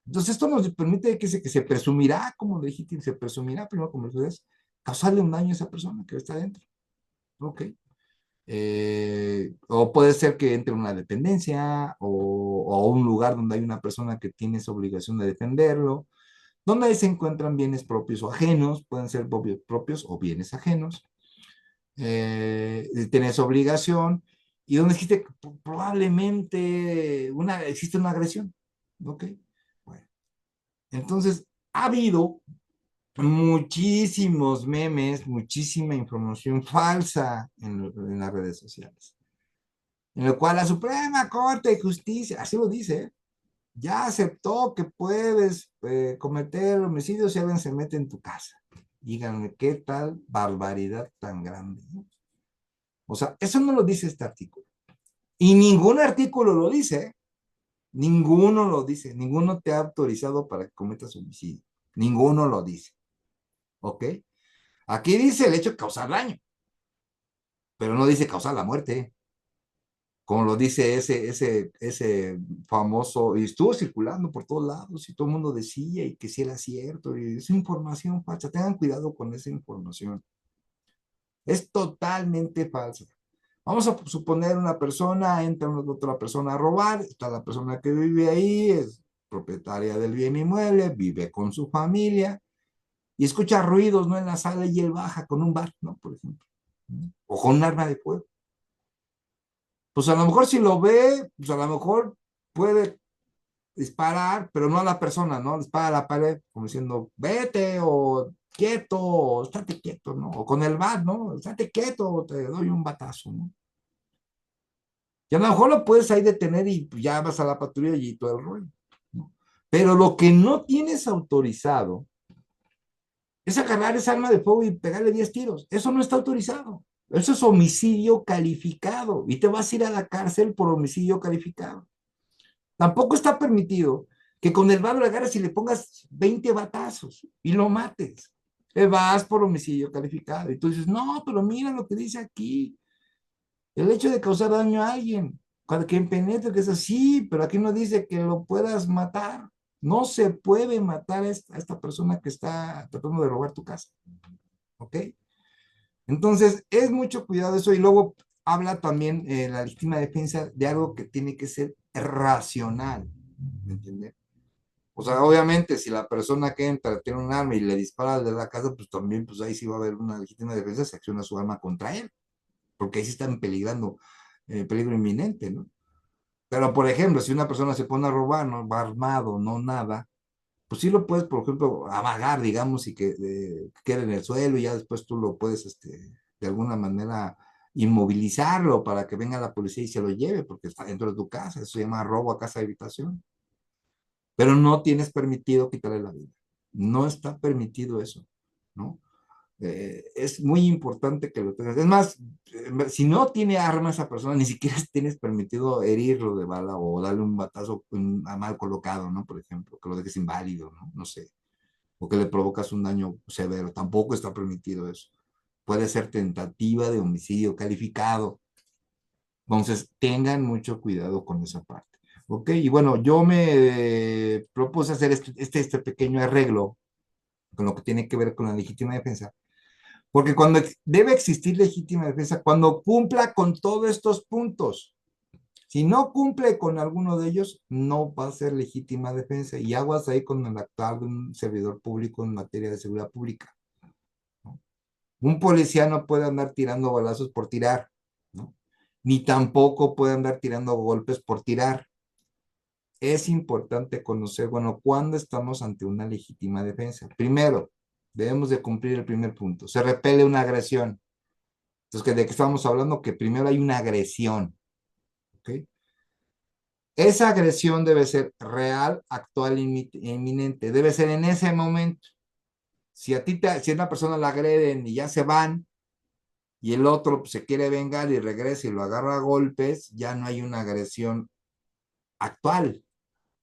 Entonces esto nos permite que se presumirá como legítimo, se presumirá primero como ustedes, causarle un daño a esa persona que está dentro, ¿ok? O puede ser que entre una dependencia o un lugar donde hay una persona que tiene esa obligación de defenderlo, donde ahí se encuentran bienes propios o ajenos, pueden ser propios o bienes ajenos, tienes obligación y donde existe probablemente existe una agresión, ¿ok? Bueno, entonces ha habido muchísimos memes, muchísima información falsa en las redes sociales, en lo cual la Suprema Corte de Justicia, así lo dice, ya aceptó que puedes cometer homicidio si alguien se mete en tu casa. Díganme, ¿qué tal barbaridad tan grande? ¿No? O sea, eso no lo dice este artículo. Y ningún artículo lo dice, ¿eh? Ninguno lo dice, ninguno te ha autorizado para que cometas homicidio. Ninguno lo dice. ¿Ok? Aquí dice el hecho de causar daño, pero no dice causar la muerte, como lo dice ese famoso, y estuvo circulando por todos lados, y todo el mundo decía, y que sí era cierto, y es información falsa, tengan cuidado con esa información, es totalmente falsa. Vamos a suponer una persona, entra otra persona a robar, está la persona que vive ahí, es propietaria del bien inmueble, vive con su familia, y escucha ruidos, ¿no? En la sala y él baja con un bat, ¿no? Por ejemplo, ¿no? O con un arma de fuego. Pues a lo mejor si lo ve, pues a lo mejor puede disparar, pero no a la persona, ¿no? Dispara a la pared, como diciendo, vete o quieto, o estate quieto, ¿no? O con el bat, ¿no? Estate quieto, o te doy un batazo, ¿no? Y a lo mejor lo puedes ahí detener y pues, ya vas a la patrulla y todo el rollo, ¿no? Pero lo que no tienes autorizado es agarrar esa arma de fuego y pegarle 10 tiros. Eso no está autorizado. Eso es homicidio calificado y te vas a ir a la cárcel por homicidio calificado. Tampoco está permitido que con el balo le agarres y le pongas 20 batazos y lo mates. Te vas por homicidio calificado. Y tú dices, no, pero mira lo que dice aquí. El hecho de causar daño a alguien, cuando quien penetre, que es así, pero aquí no dice que lo puedas matar. No se puede matar a esta persona que está tratando de robar tu casa. ¿Ok? Entonces, es mucho cuidado eso. Y luego habla también la legítima defensa de algo que tiene que ser racional. ¿Me entiendes? O sea, obviamente, si la persona que entra tiene un arma y le dispara al de la casa, pues también, pues ahí sí va a haber una legítima defensa, se acciona su arma contra él, porque ahí sí están peligrando, peligro inminente, ¿no? Pero, por ejemplo, si una persona se pone a robar, no va armado, no nada, pues sí lo puedes, por ejemplo, amagar, digamos, y que quede en el suelo y ya después tú lo puedes, de alguna manera, inmovilizarlo para que venga la policía y se lo lleve, porque está dentro de tu casa. Eso se llama robo a casa de habitación. Pero no tienes permitido quitarle la vida. No está permitido eso, ¿no? Es muy importante que lo tengas. Es más, si no tiene arma esa persona, ni siquiera tienes permitido herirlo de bala o darle un batazo a mal colocado, ¿no? Por ejemplo, que lo dejes inválido, ¿no? No sé. O que le provocas un daño severo. Tampoco está permitido eso. Puede ser tentativa de homicidio calificado. Entonces, tengan mucho cuidado con esa parte. Ok, y bueno, yo me propuse hacer este pequeño arreglo con lo que tiene que ver con la legítima defensa, porque cuando debe existir legítima defensa, cuando cumpla con todos estos puntos, si no cumple con alguno de ellos, no va a ser legítima defensa. Y aguas ahí con el actuar de un servidor público en materia de seguridad pública, ¿no? Un policía no puede andar tirando balazos por tirar, ¿no? Ni tampoco puede andar tirando golpes por tirar. Es importante conocer, bueno, cuándo estamos ante una legítima defensa. Primero, debemos de cumplir el primer punto. Se repele una agresión. Entonces, ¿de qué estamos hablando? Que primero hay una agresión. ¿Ok? Esa agresión debe ser real, actual e inminente. Debe ser en ese momento. Si a una persona la agreden y ya se van, y el otro pues, se quiere vengar y regresa y lo agarra a golpes, ya no hay una agresión actual.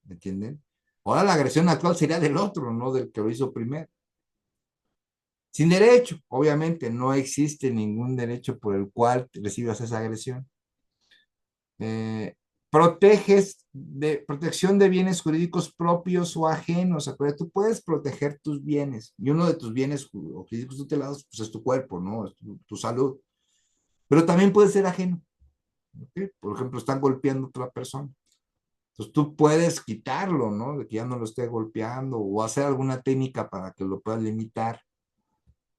¿Me entienden? Ahora la agresión actual sería del otro, no del que lo hizo primero. Sin derecho, obviamente, no existe ningún derecho por el cual recibas esa agresión. Eh, protección de bienes jurídicos propios o ajenos. Acuérdate, tú puedes proteger tus bienes y uno de tus bienes jurídicos tutelados pues, es tu cuerpo, ¿no? Es tu salud. Pero también puede ser ajeno. ¿Okay? Por ejemplo, están golpeando a otra persona. Entonces tú puedes quitarlo, ¿no? De que ya no lo esté golpeando o hacer alguna técnica para que lo puedas limitar,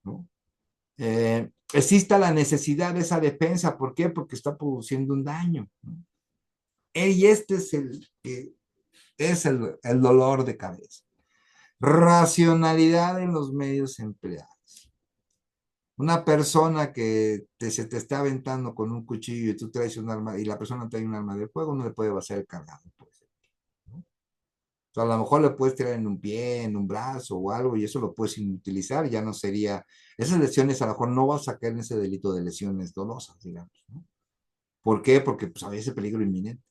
¿no? Exista la necesidad de esa defensa. ¿Por qué? Porque está produciendo un daño, ¿no? Y este es el dolor de cabeza. Racionalidad en los medios empleados. Una persona que se te está aventando con un cuchillo y tú traes un arma y la persona trae un arma de fuego, no le puede vaciar el cargado, por ejemplo, ¿no? O sea, a lo mejor le puedes tirar en un pie, en un brazo o algo y eso lo puedes inutilizar, ya no sería, esas lesiones a lo mejor no vas a caer en ese delito de lesiones dolosas, digamos, ¿no? ¿Por qué? Porque pues había ese peligro inminente.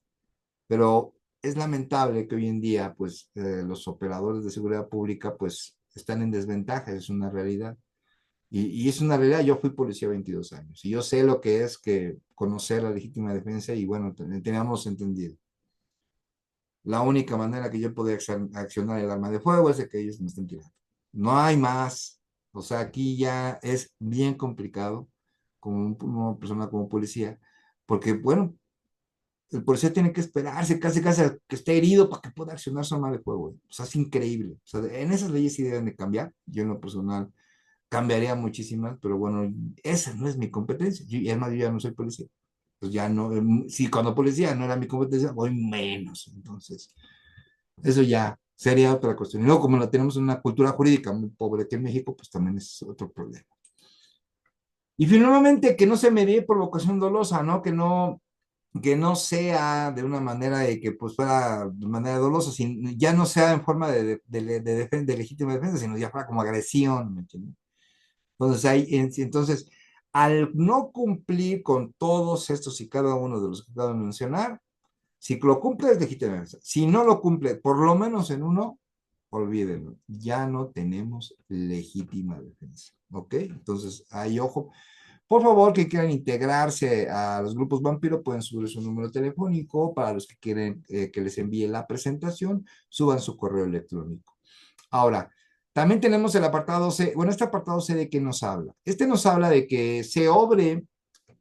Pero es lamentable que hoy en día, pues, los operadores de seguridad pública, pues, están en desventaja, es una realidad. Y es una realidad, yo fui policía 22 años y yo sé lo que es que conocer la legítima defensa y bueno, teníamos entendido. La única manera que yo podía accionar el arma de fuego es de que ellos me estén tirando. No hay más. O sea, aquí ya es bien complicado como una persona como policía, porque bueno, El policía tiene que esperarse casi casi a que esté herido para que pueda accionar su arma de fuego. O sea, es increíble. O sea, en esas leyes sí deben de cambiar. Yo en lo personal cambiaría muchísimas, pero bueno, esa no es mi competencia. Y además yo ya no soy policía. Pues ya no, si cuando policía no era mi competencia, voy menos. Entonces, eso ya sería otra cuestión. Y luego, como la tenemos en una cultura jurídica muy pobre aquí en México, pues también es otro problema. Y finalmente, que no se medie por vocación dolosa, ¿no? Que no sea de una manera de que pues fuera de manera dolosa, ya no sea en forma de legítima defensa, sino ya fuera como agresión, ¿me entiendes? Entonces, al no cumplir con todos estos y cada uno de los que acabo de mencionar, si lo cumple es legítima defensa, si no lo cumple, por lo menos en uno, olvídenlo, ya no tenemos legítima defensa, ¿ok? Entonces, ahí ojo, por favor, que quieran integrarse a los grupos Vampiro, pueden subir su número telefónico. Para los que quieren que les envíe la presentación, suban su correo electrónico. Ahora, también tenemos el apartado C. Bueno, este apartado C de qué nos habla. Este nos habla de que se obre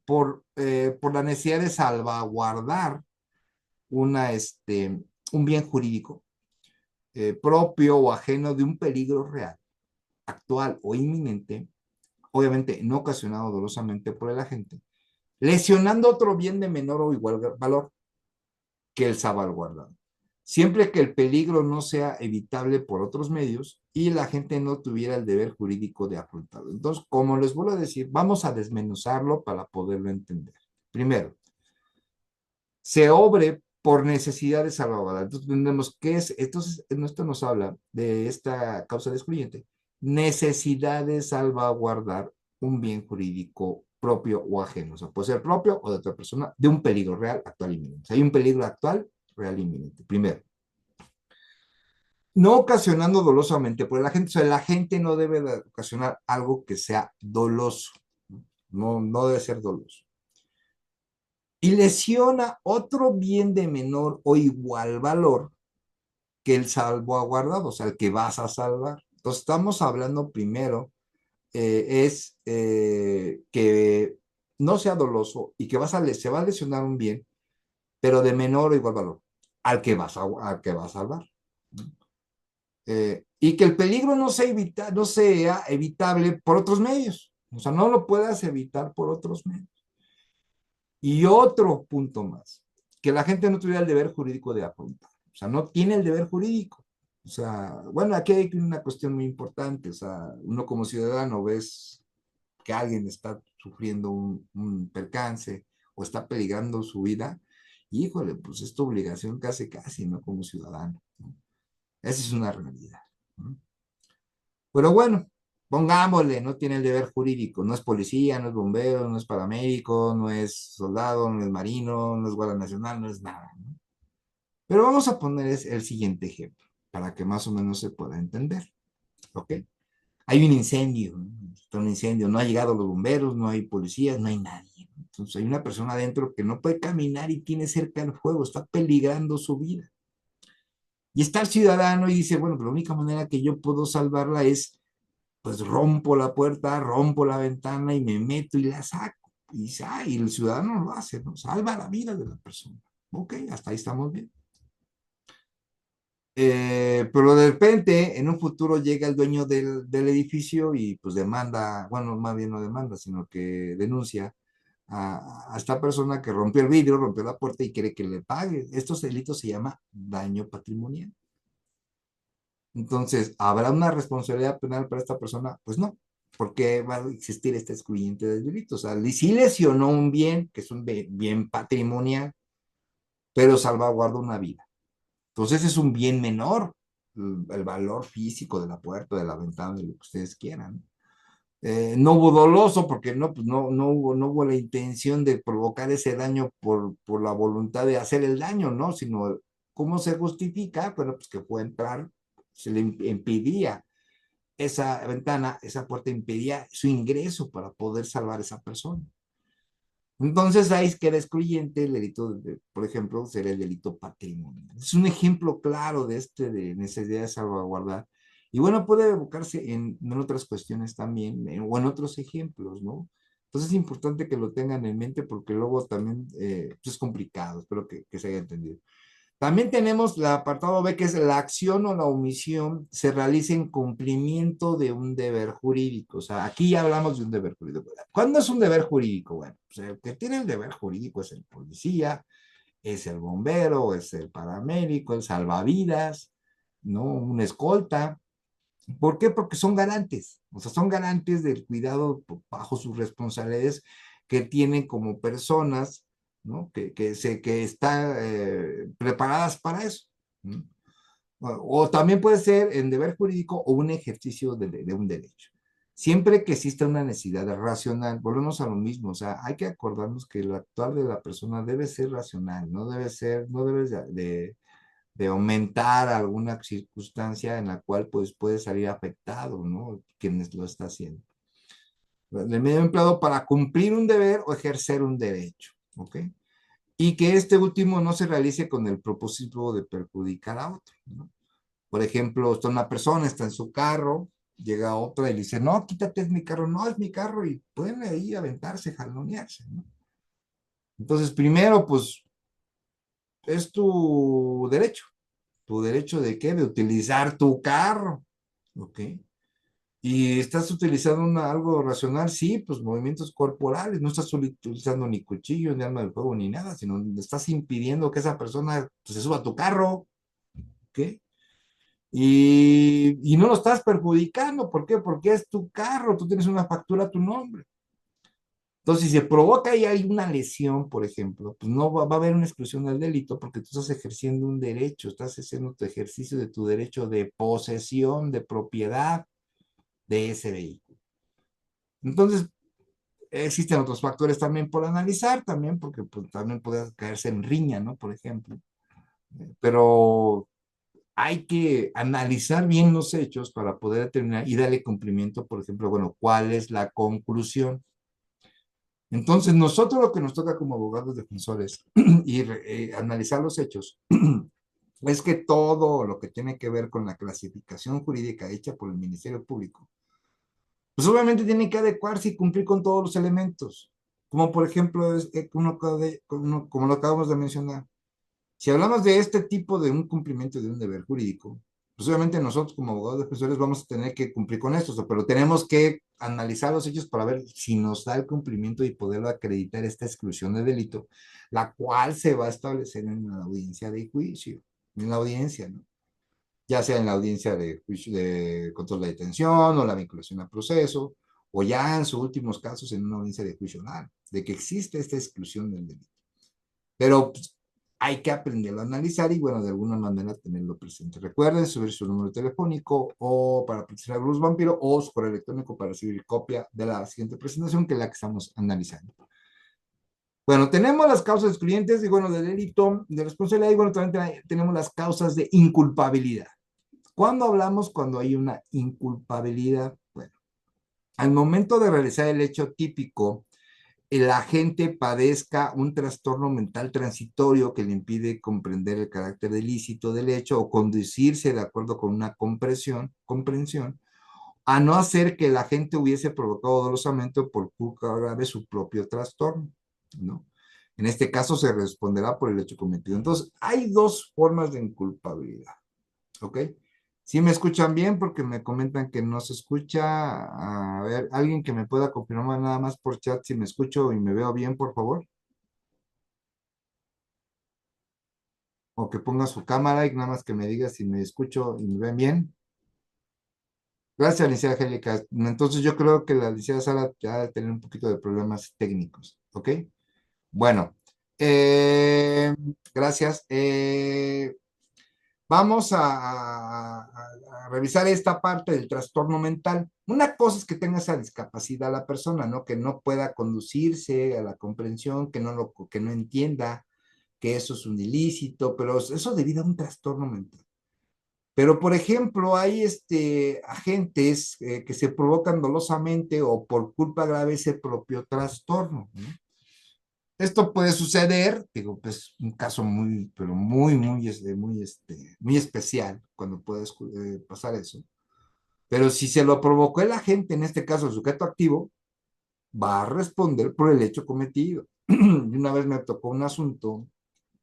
por la necesidad de salvaguardar un bien jurídico propio o ajeno de un peligro real, actual o inminente, obviamente no ocasionado dolosamente por el agente, lesionando otro bien de menor o igual valor que el salvaguardado, siempre que el peligro no sea evitable por otros medios y la gente no tuviera el deber jurídico de afrontarlo. Entonces, como les vuelvo a decir, vamos a desmenuzarlo para poderlo entender. Primero, se obre por necesidad de salvaguardar. Entonces, entendemos qué es, entonces, esto nos habla de esta causa de excluyente, necesidad de salvaguardar un bien jurídico propio o ajeno, o sea, puede ser propio o de otra persona, de un peligro real, actual, inminente. O sea, hay un peligro actual, real, inminente. Primero, no ocasionando dolosamente, porque la gente, o sea, la gente no debe de ocasionar algo que sea doloso, no, no debe ser doloso. Y lesiona otro bien de menor o igual valor que el salvaguardado, o sea, el que vas a salvar. Entonces, estamos hablando primero, que no sea doloso y que se va a lesionar un bien, pero de menor o igual valor al que va a salvar. Y que el peligro no sea evitable por otros medios. O sea, no lo puedas evitar por otros medios. Y otro punto más, que la gente no tuviera el deber jurídico de afrontar. O sea, no tiene el deber jurídico. O sea, bueno, aquí hay una cuestión muy importante. O sea, uno como ciudadano ves que alguien está sufriendo un percance o está peligrando su vida, híjole, pues es tu obligación casi, casi, ¿no? Como ciudadano, ¿no? Esa es una realidad, ¿no? Pero bueno, pongámosle, no tiene el deber jurídico, no es policía, no es bombero, no es paramédico, no es soldado, no es marino, no es guardia nacional, no es nada, ¿no? Pero vamos a poner el siguiente ejemplo, para que más o menos se pueda entender, ¿ok? Hay un incendio, ¿no? Está un incendio, no ha llegado los bomberos, no hay policías, no hay nadie, ¿no? Entonces hay una persona adentro que no puede caminar y tiene cerca el fuego, está peligrando su vida. Y está el ciudadano y dice, bueno, pero la única manera que yo puedo salvarla es pues rompo la puerta, rompo la ventana y me meto y la saco. Y el ciudadano lo hace, ¿no? Salva la vida de la persona. Ok, hasta ahí estamos bien. Pero de repente, en un futuro llega el dueño del edificio y pues demanda, bueno, más bien no demanda, sino que denuncia a esta persona que rompió el vidrio, rompió la puerta y quiere que le pague. Estos delitos se llama daño patrimonial. Entonces, ¿habrá una responsabilidad penal para esta persona? Pues no, porque va a existir este excluyente del delito. O sea, sí lesionó un bien, que es un bien patrimonial, pero salvaguarda una vida. Entonces es un bien menor, el valor físico de la puerta, de la ventana, de lo que ustedes quieran. No hubo doloso porque no hubo la intención de provocar ese daño por la voluntad de hacer el daño, ¿no? Sino, ¿cómo se justifica? Bueno, pues que fue entrar, se le impedía esa ventana, esa puerta impedía su ingreso para poder salvar a esa persona. Entonces ahí queda excluyente el delito, por ejemplo, sería el delito patrimonial. Es un ejemplo claro de necesidad de salvaguardar. Y bueno, puede evocarse en otras cuestiones también, o en otros ejemplos, ¿no? Entonces es importante que lo tengan en mente porque luego también es complicado, espero que se haya entendido. También tenemos el apartado B, que es la acción o la omisión se realiza en cumplimiento de un deber jurídico. O sea, aquí ya hablamos de un deber jurídico. ¿Cuándo es un deber jurídico? Bueno, pues el que tiene el deber jurídico es el policía, es el bombero, es el paramédico, el salvavidas, ¿no? Un escolta. ¿Por qué? Porque son garantes, o sea, son garantes del cuidado bajo sus responsabilidades que tienen como personas, ¿no? Que están preparadas para eso, ¿no? O también puede ser en deber jurídico o un ejercicio de un derecho. Siempre que exista una necesidad racional, volvemos a lo mismo, o sea, hay que acordarnos que el actuar de la persona debe ser racional, no debe ser, no debe de aumentar alguna circunstancia en la cual pues puede salir afectado, ¿no? Quienes lo está haciendo. El medio empleado para cumplir un deber o ejercer un derecho, ¿ok? Y que este último no se realice con el propósito de perjudicar a otro, ¿no? Por ejemplo, está una persona, está en su carro, llega otra y le dice, no, quítate, es mi carro, no, es mi carro, y pueden ahí aventarse, jalonearse, ¿no? Entonces, primero, pues, es tu derecho de qué, de utilizar tu carro, ¿ok? Y estás utilizando algo racional, sí, pues movimientos corporales, no estás utilizando ni cuchillo, ni arma de fuego, ni nada, sino estás impidiendo que esa persona pues, se suba a tu carro, ¿ok? Y no lo estás perjudicando, ¿por qué? Porque es tu carro, tú tienes una factura a tu nombre. Entonces, si se provoca y hay una lesión, por ejemplo, pues no va a haber una exclusión del delito porque tú estás ejerciendo un derecho, estás haciendo tu ejercicio de tu derecho de posesión, de propiedad de ese vehículo. Entonces, existen otros factores también por analizar, también, porque pues, también puede caerse en riña, ¿no? Por ejemplo. Pero hay que analizar bien los hechos para poder determinar y darle cumplimiento, por ejemplo, bueno, ¿cuál es la conclusión? Entonces, nosotros lo que nos toca como abogados defensores y analizar los hechos es que todo lo que tiene que ver con la clasificación jurídica hecha por el Ministerio Público, pues obviamente tiene que adecuarse y cumplir con todos los elementos, como por ejemplo, como lo acabamos de mencionar. Si hablamos de este tipo de un cumplimiento de un deber jurídico, pues obviamente nosotros como abogados defensores vamos a tener que cumplir con esto, pero tenemos que analizar los hechos para ver si nos da el cumplimiento y poder acreditar esta exclusión de delito, la cual se va a establecer en la audiencia de juicio, en la audiencia, ¿no? Ya sea en la audiencia de juicio de control de detención o la vinculación al proceso, o ya en sus últimos casos en una audiencia de juicio oral, de que existe esta exclusión del delito. Pero pues, hay que aprenderlo a analizar y, bueno, de alguna manera tenerlo presente. Recuerden subir su número telefónico o para presentar Luz Vampiro o su correo electrónico para recibir copia de la siguiente presentación, que es la que estamos analizando. Bueno, tenemos las causas excluyentes y, bueno, de delito, de responsabilidad y, bueno, también tenemos las causas de inculpabilidad. ¿Cuándo hablamos cuando hay una inculpabilidad? Bueno, al momento de realizar el hecho típico, el agente padezca un trastorno mental transitorio que le impide comprender el carácter ilícito del hecho o conducirse de acuerdo con una comprensión, a no hacer que el agente hubiese provocado dolosamente o por culpa grave su propio trastorno, ¿no? En este caso se responderá por el hecho cometido. Entonces, hay dos formas de inculpabilidad, ¿ok? ¿Sí me escuchan bien? Porque me comentan que no se escucha. A ver, alguien que me pueda confirmar nada más por chat si me escucho y me veo bien, por favor. O que ponga su cámara y nada más que me diga si me escucho y me ven bien. Gracias, licenciada Angélica. Entonces yo creo que la licenciada Sara ya debe tener un poquito de problemas técnicos, ¿ok? Bueno, gracias. Vamos a revisar esta parte del trastorno mental. Una cosa es que tenga esa discapacidad la persona, ¿no? Que no pueda conducirse a la comprensión, que no entienda que eso es un ilícito, pero eso debido a un trastorno mental. Pero, por ejemplo, hay agentes que se provocan dolosamente o por culpa grave ese propio trastorno, ¿no? Esto puede suceder, digo, pues un caso muy, pero muy especial cuando puede pasar eso. Pero si se lo provocó el agente, en este caso el sujeto activo, va a responder por el hecho cometido. Y una vez me tocó un asunto,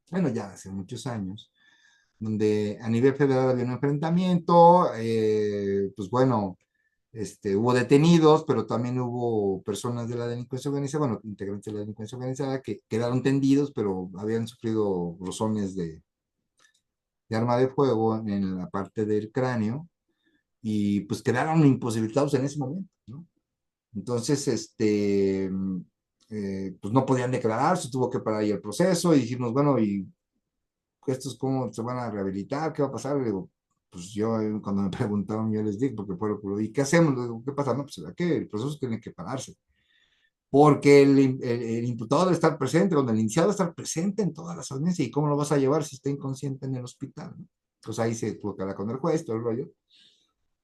bueno, ya hace muchos años, donde a nivel federal había un enfrentamiento, pues bueno, hubo detenidos, pero también hubo personas de la delincuencia organizada, bueno, integrantes de la delincuencia organizada que quedaron tendidos, pero habían sufrido rozones de arma de fuego en la parte del cráneo y pues quedaron imposibilitados en ese momento, ¿no? Entonces, pues no podían declarar, se tuvo que parar ahí el proceso y dijimos, bueno, ¿y estos cómo se van a rehabilitar? ¿Qué va a pasar? Le digo, pues yo cuando me preguntaron, yo les dije, porque fue lo que lo vi, ¿qué hacemos? Le digo, ¿qué pasa? No, pues ¿será que el proceso tiene que pararse? Porque el imputado debe estar presente, cuando el iniciado debe estar presente en todas las audiencias, ¿y cómo lo vas a llevar si está inconsciente en el hospital? ¿No? Entonces ahí se tuvo que hablar con el juez, todo el rollo.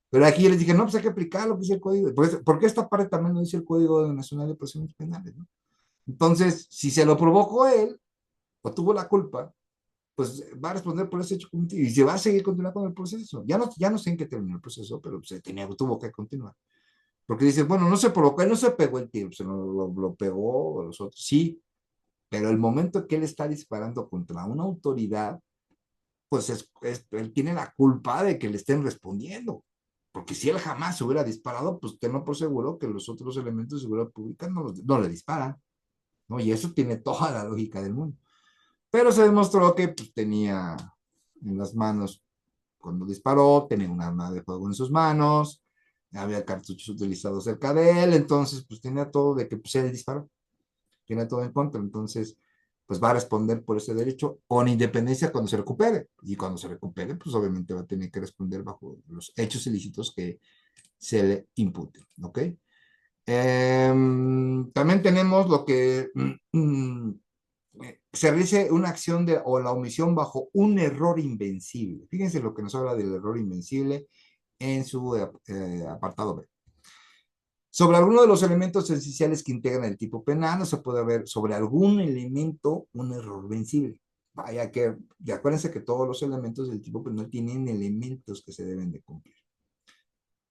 Pero aquí yo les dije, no, pues hay que aplicar lo que dice el código. Porque esta parte también lo dice el Código Nacional de Procedimientos Penales, ¿no? Entonces, si se lo provocó él o tuvo la culpa, pues va a responder por ese hecho cometido y se va a seguir continuando con el proceso. Ya no sé en qué terminó el proceso, pero tuvo que continuar. Porque dices, bueno, no se provocó, él no se pegó el tiro, se lo pegó los otros, sí, pero el momento que él está disparando contra una autoridad, pues él tiene la culpa de que le estén respondiendo. Porque si él jamás se hubiera disparado, pues tengo por seguro que los otros elementos de seguridad pública no le disparan, ¿no? Y eso tiene toda la lógica del mundo. Pero se demostró que pues, tenía en las manos, cuando disparó, tenía un arma de fuego en sus manos, había cartuchos utilizados cerca de él, entonces pues tenía todo de que pues él disparó, tiene todo en contra, entonces pues va a responder por ese derecho con independencia cuando se recupere, y cuando se recupere pues obviamente va a tener que responder bajo los hechos ilícitos que se le imputen, ¿ok? También tenemos lo que se realice una acción o la omisión bajo un error invencible. Fíjense lo que nos habla del error invencible en su apartado B. Sobre alguno de los elementos esenciales que integran el tipo penal, no se puede ver sobre algún elemento un error vencible. Vaya que, acuérdense que todos los elementos del tipo penal tienen elementos que se deben de cumplir.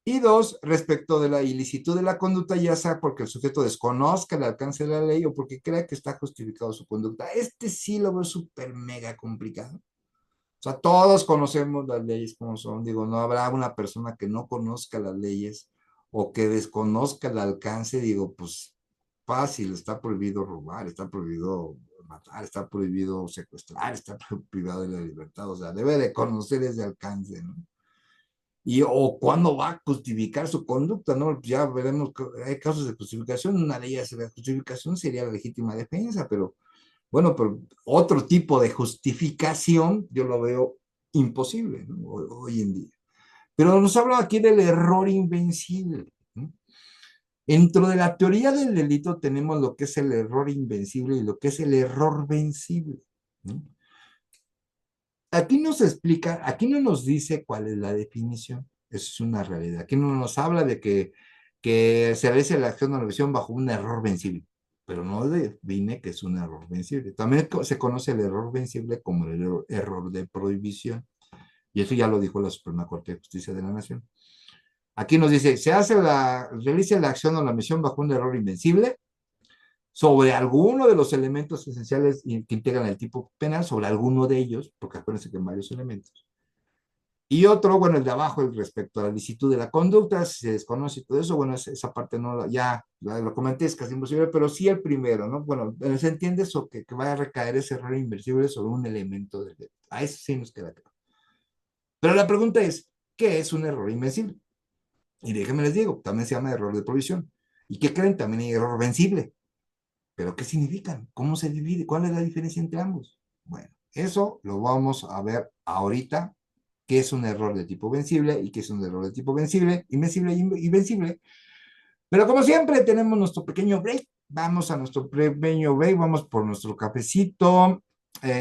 Y dos, respecto de la ilicitud de la conducta, ya sea porque el sujeto desconozca el alcance de la ley o porque crea que está justificado su conducta. Sí lo veo súper mega complicado. O sea, todos conocemos las leyes como son. Digo, no habrá una persona que no conozca las leyes o que desconozca el alcance. Digo, pues fácil, está prohibido robar, está prohibido matar, está prohibido secuestrar, está privado de la libertad. O sea, debe de conocer ese alcance, ¿no? O cuándo va a justificar su conducta, ¿no? Ya veremos que hay casos de justificación, una de ellas, la justificación sería la legítima defensa, pero bueno, pero otro tipo de justificación yo lo veo imposible, ¿no? Hoy en día. Pero nos habla aquí del error invencible, ¿no? Dentro de la teoría del delito tenemos lo que es el error invencible y lo que es el error vencible, ¿no? Aquí nos explica, aquí no nos dice cuál es la definición, eso es una realidad. Aquí no nos habla de que se realice la acción o la omisión bajo un error vencible, pero no define que es un error vencible. También se conoce el error vencible como el error de prohibición, y eso ya lo dijo la Suprema Corte de Justicia de la Nación. Aquí nos dice, realiza la acción o la omisión bajo un error invencible sobre alguno de los elementos esenciales que integran el tipo penal, sobre alguno de ellos, porque acuérdense que hay varios elementos. Y otro, bueno, el de abajo, el respecto a la licitud de la conducta, si se desconoce y todo eso, bueno, esa parte no, ya lo comenté, es casi imposible, pero sí el primero, ¿no? Bueno, se entiende eso, que vaya a recaer ese error inversible sobre un elemento del delito. A eso sí nos queda claro. Pero la pregunta es, ¿qué es un error invencible? Y déjenme les digo, también se llama error de provisión. ¿Y qué creen? También hay error vencible. ¿Pero qué significan? ¿Cómo se divide? ¿Cuál es la diferencia entre ambos? Bueno, eso lo vamos a ver ahorita, qué es un error de tipo vencible y qué es un error de tipo vencible, invencible y vencible. Pero como siempre, tenemos nuestro pequeño break. Vamos a nuestro pequeño break, vamos por nuestro cafecito,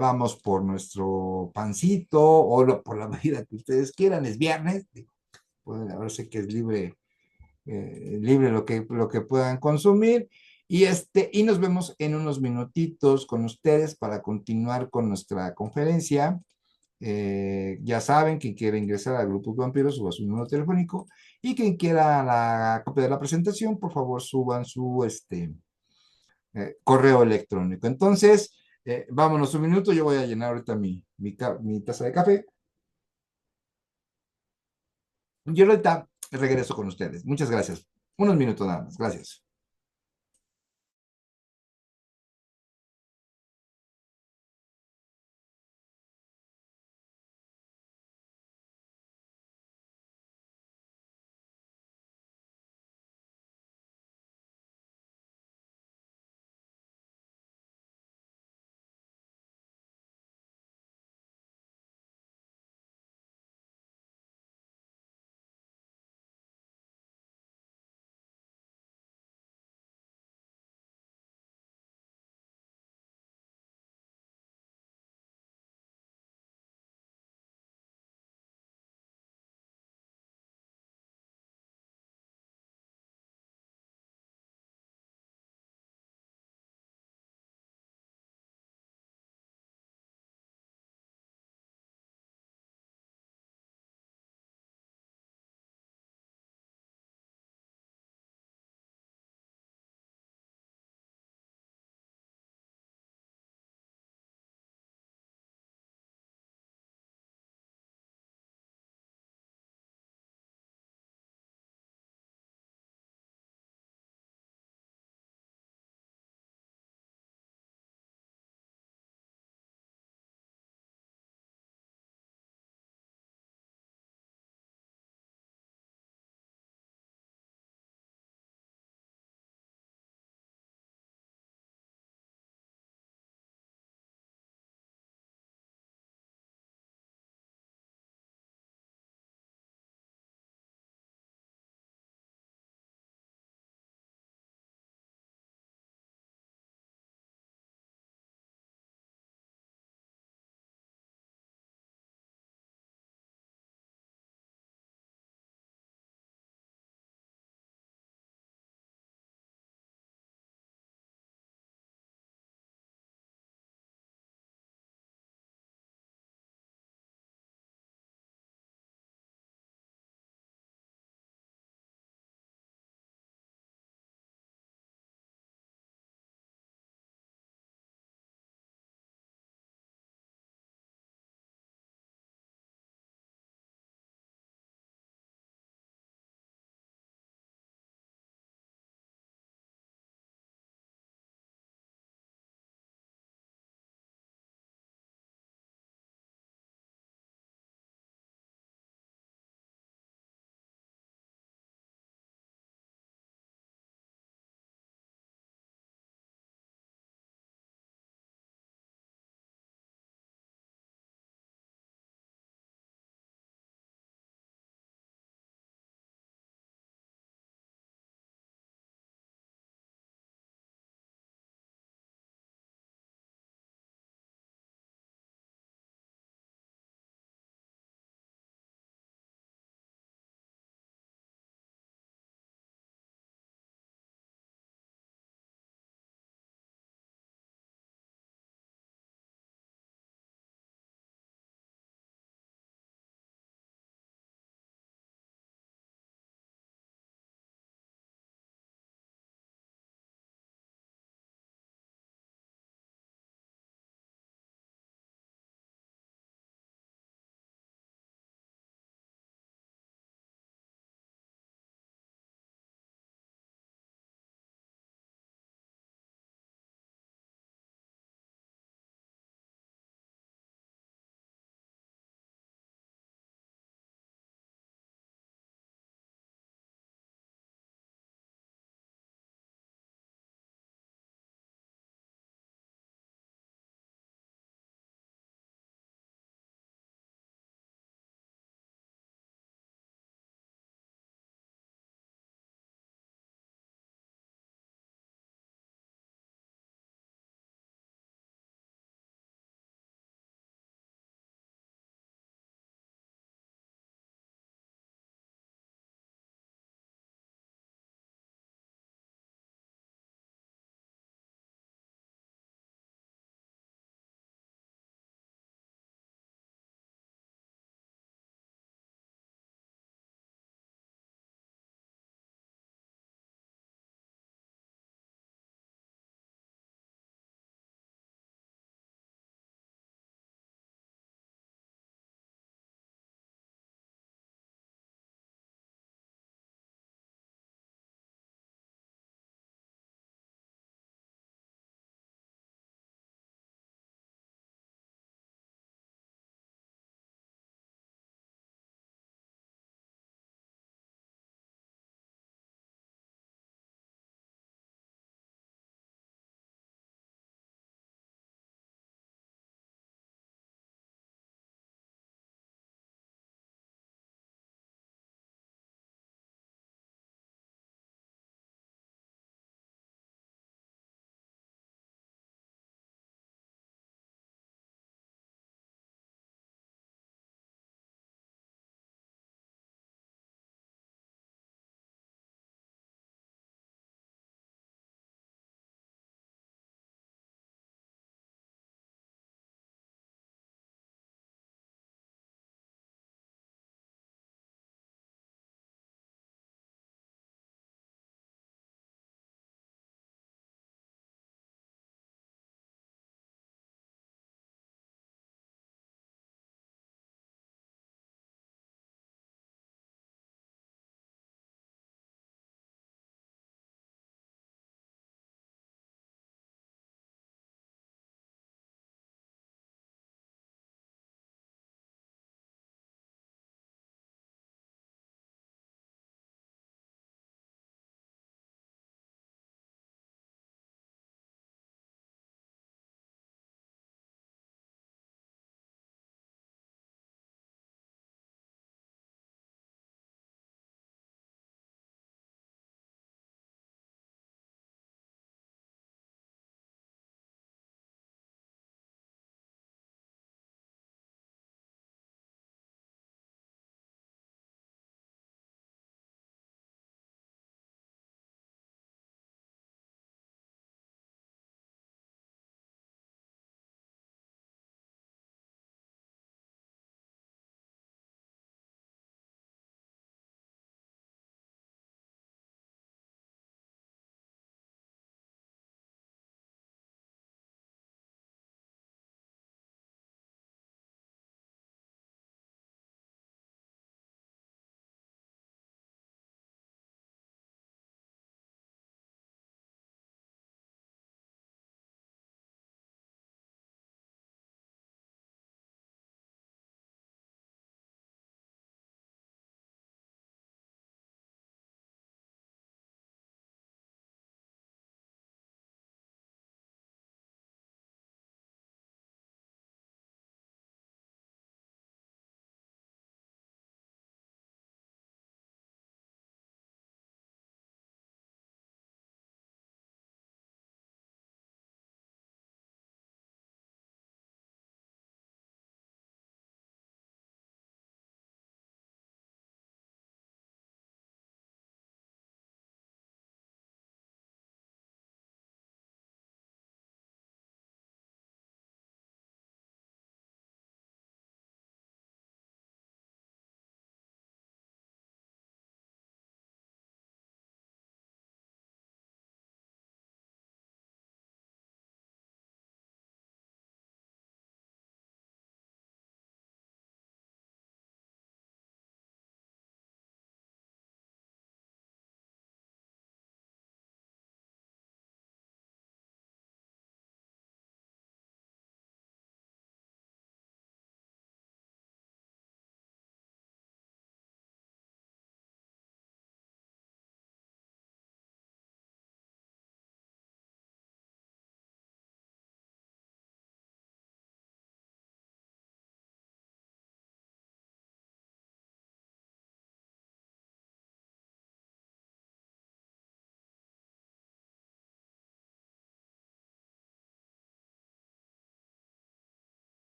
vamos por nuestro pancito o por la bebida que ustedes quieran. Es viernes, pueden, ahora sé que es libre lo que puedan consumir. Y nos vemos en unos minutitos con ustedes para continuar con nuestra conferencia. Ya saben, quien quiera ingresar al Grupo Vampiros, suba su número telefónico. Y quien quiera la copia de la presentación, por favor, suban su correo electrónico. Entonces, vámonos un minuto. Yo voy a llenar ahorita mi taza de café. Yo ahorita regreso con ustedes. Muchas gracias. Unos minutos nada más. Gracias.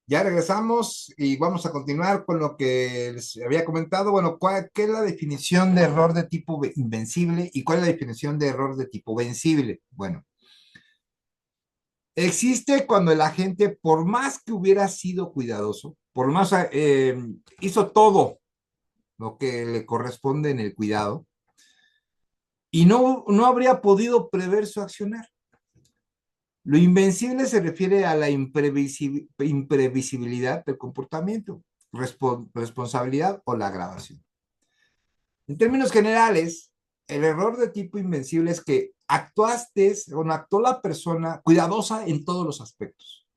Ya regresamos y vamos a continuar con lo que les había comentado. Bueno, ¿qué es la definición de error de tipo invencible y cuál es la definición de error de tipo vencible? Bueno, existe cuando el agente, por más que hubiera sido cuidadoso, por más hizo todo lo que le corresponde en el cuidado y no habría podido prever su accionar. Lo invencible se refiere a la imprevisibilidad del comportamiento, responsabilidad o la agravación. En términos generales, el error de tipo invencible es que actuó la persona cuidadosa en todos los aspectos,